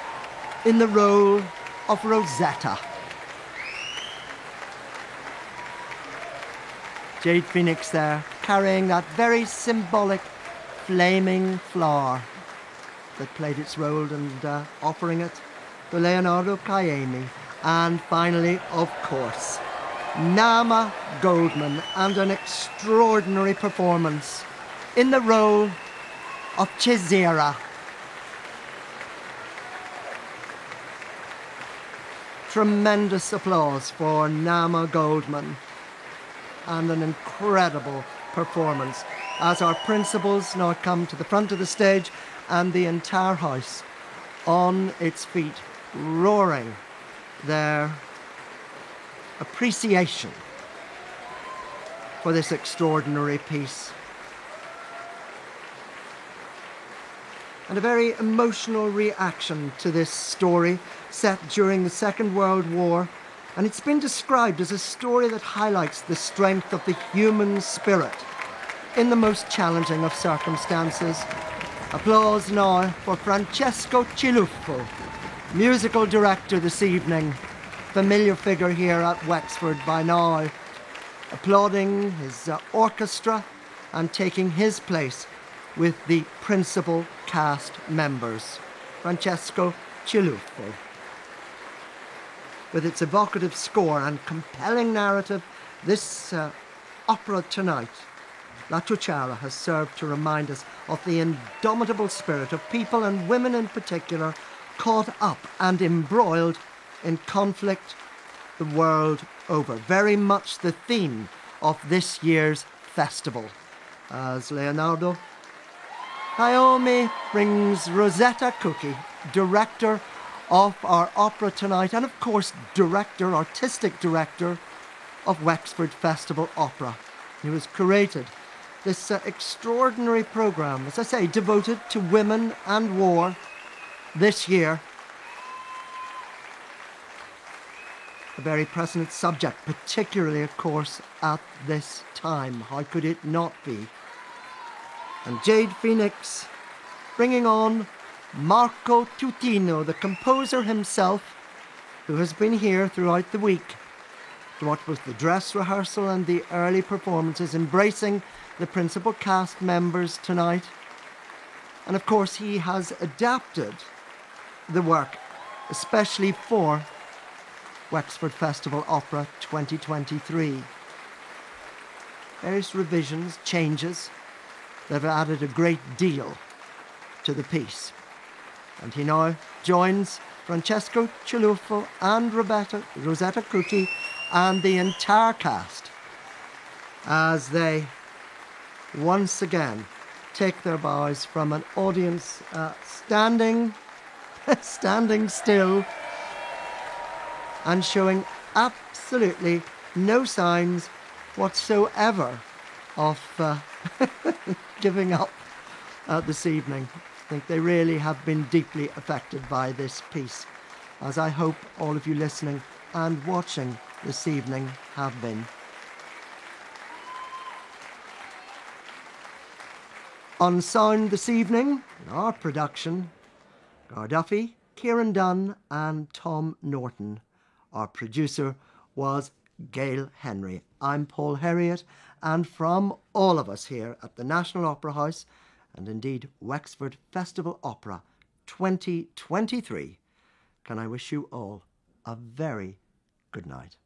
in the role of Rosetta. Jade Phoenix there, carrying that very symbolic flaming flower that played its role, and offering it to Leonardo Caemi. And finally, of course, Nama Goldman, and an extraordinary performance in the role of Cesira. Tremendous applause for Nama Goldman, and an incredible performance as our principals now come to the front of the stage, and the entire house on its feet, roaring their appreciation for this extraordinary piece. And a very emotional reaction to this story set during the Second World War, and it's been described as a story that highlights the strength of the human spirit in the most challenging of circumstances. Applause now for Francesco Ciluffo, musical director this evening, familiar figure here at Wexford by now, applauding his orchestra and taking his place with the principal cast members, Francesco Ciluffo. With its evocative score and compelling narrative, this opera tonight, La Ciociara, has served to remind us of the indomitable spirit of people, and women in particular, caught up and embroiled in conflict the world over. Very much the theme of this year's festival. As Leonardo Paiomi brings Rosetta Cookie, director of our opera tonight, and of course artistic director of Wexford Festival Opera, who has created this extraordinary programme, as I say, devoted to women and war this year. A very present subject, particularly, of course, at this time. How could it not be? And Jade Phoenix bringing on Marco Tutino, the composer himself, who has been here throughout the week, what with the dress rehearsal and the early performances, embracing the principal cast members tonight. And of course, he has adapted the work, especially for Wexford Festival Opera 2023. Various revisions, changes that have added a great deal to the piece. And he now joins Francesco Ciluffo and Rosetta Cookie and the entire cast as they once again take their bows from an audience standing still and showing absolutely no signs whatsoever of giving up this evening. I think they really have been deeply affected by this piece, as I hope all of you listening and watching this evening have been. On sound this evening, in our production, Gar Duffy, Kieran Dunn and Tom Norton. Our producer was Gail Henry. I'm Paul Herriot, and from all of us here at the National Opera House, and indeed Wexford Festival Opera 2023, can I wish you all a very good night.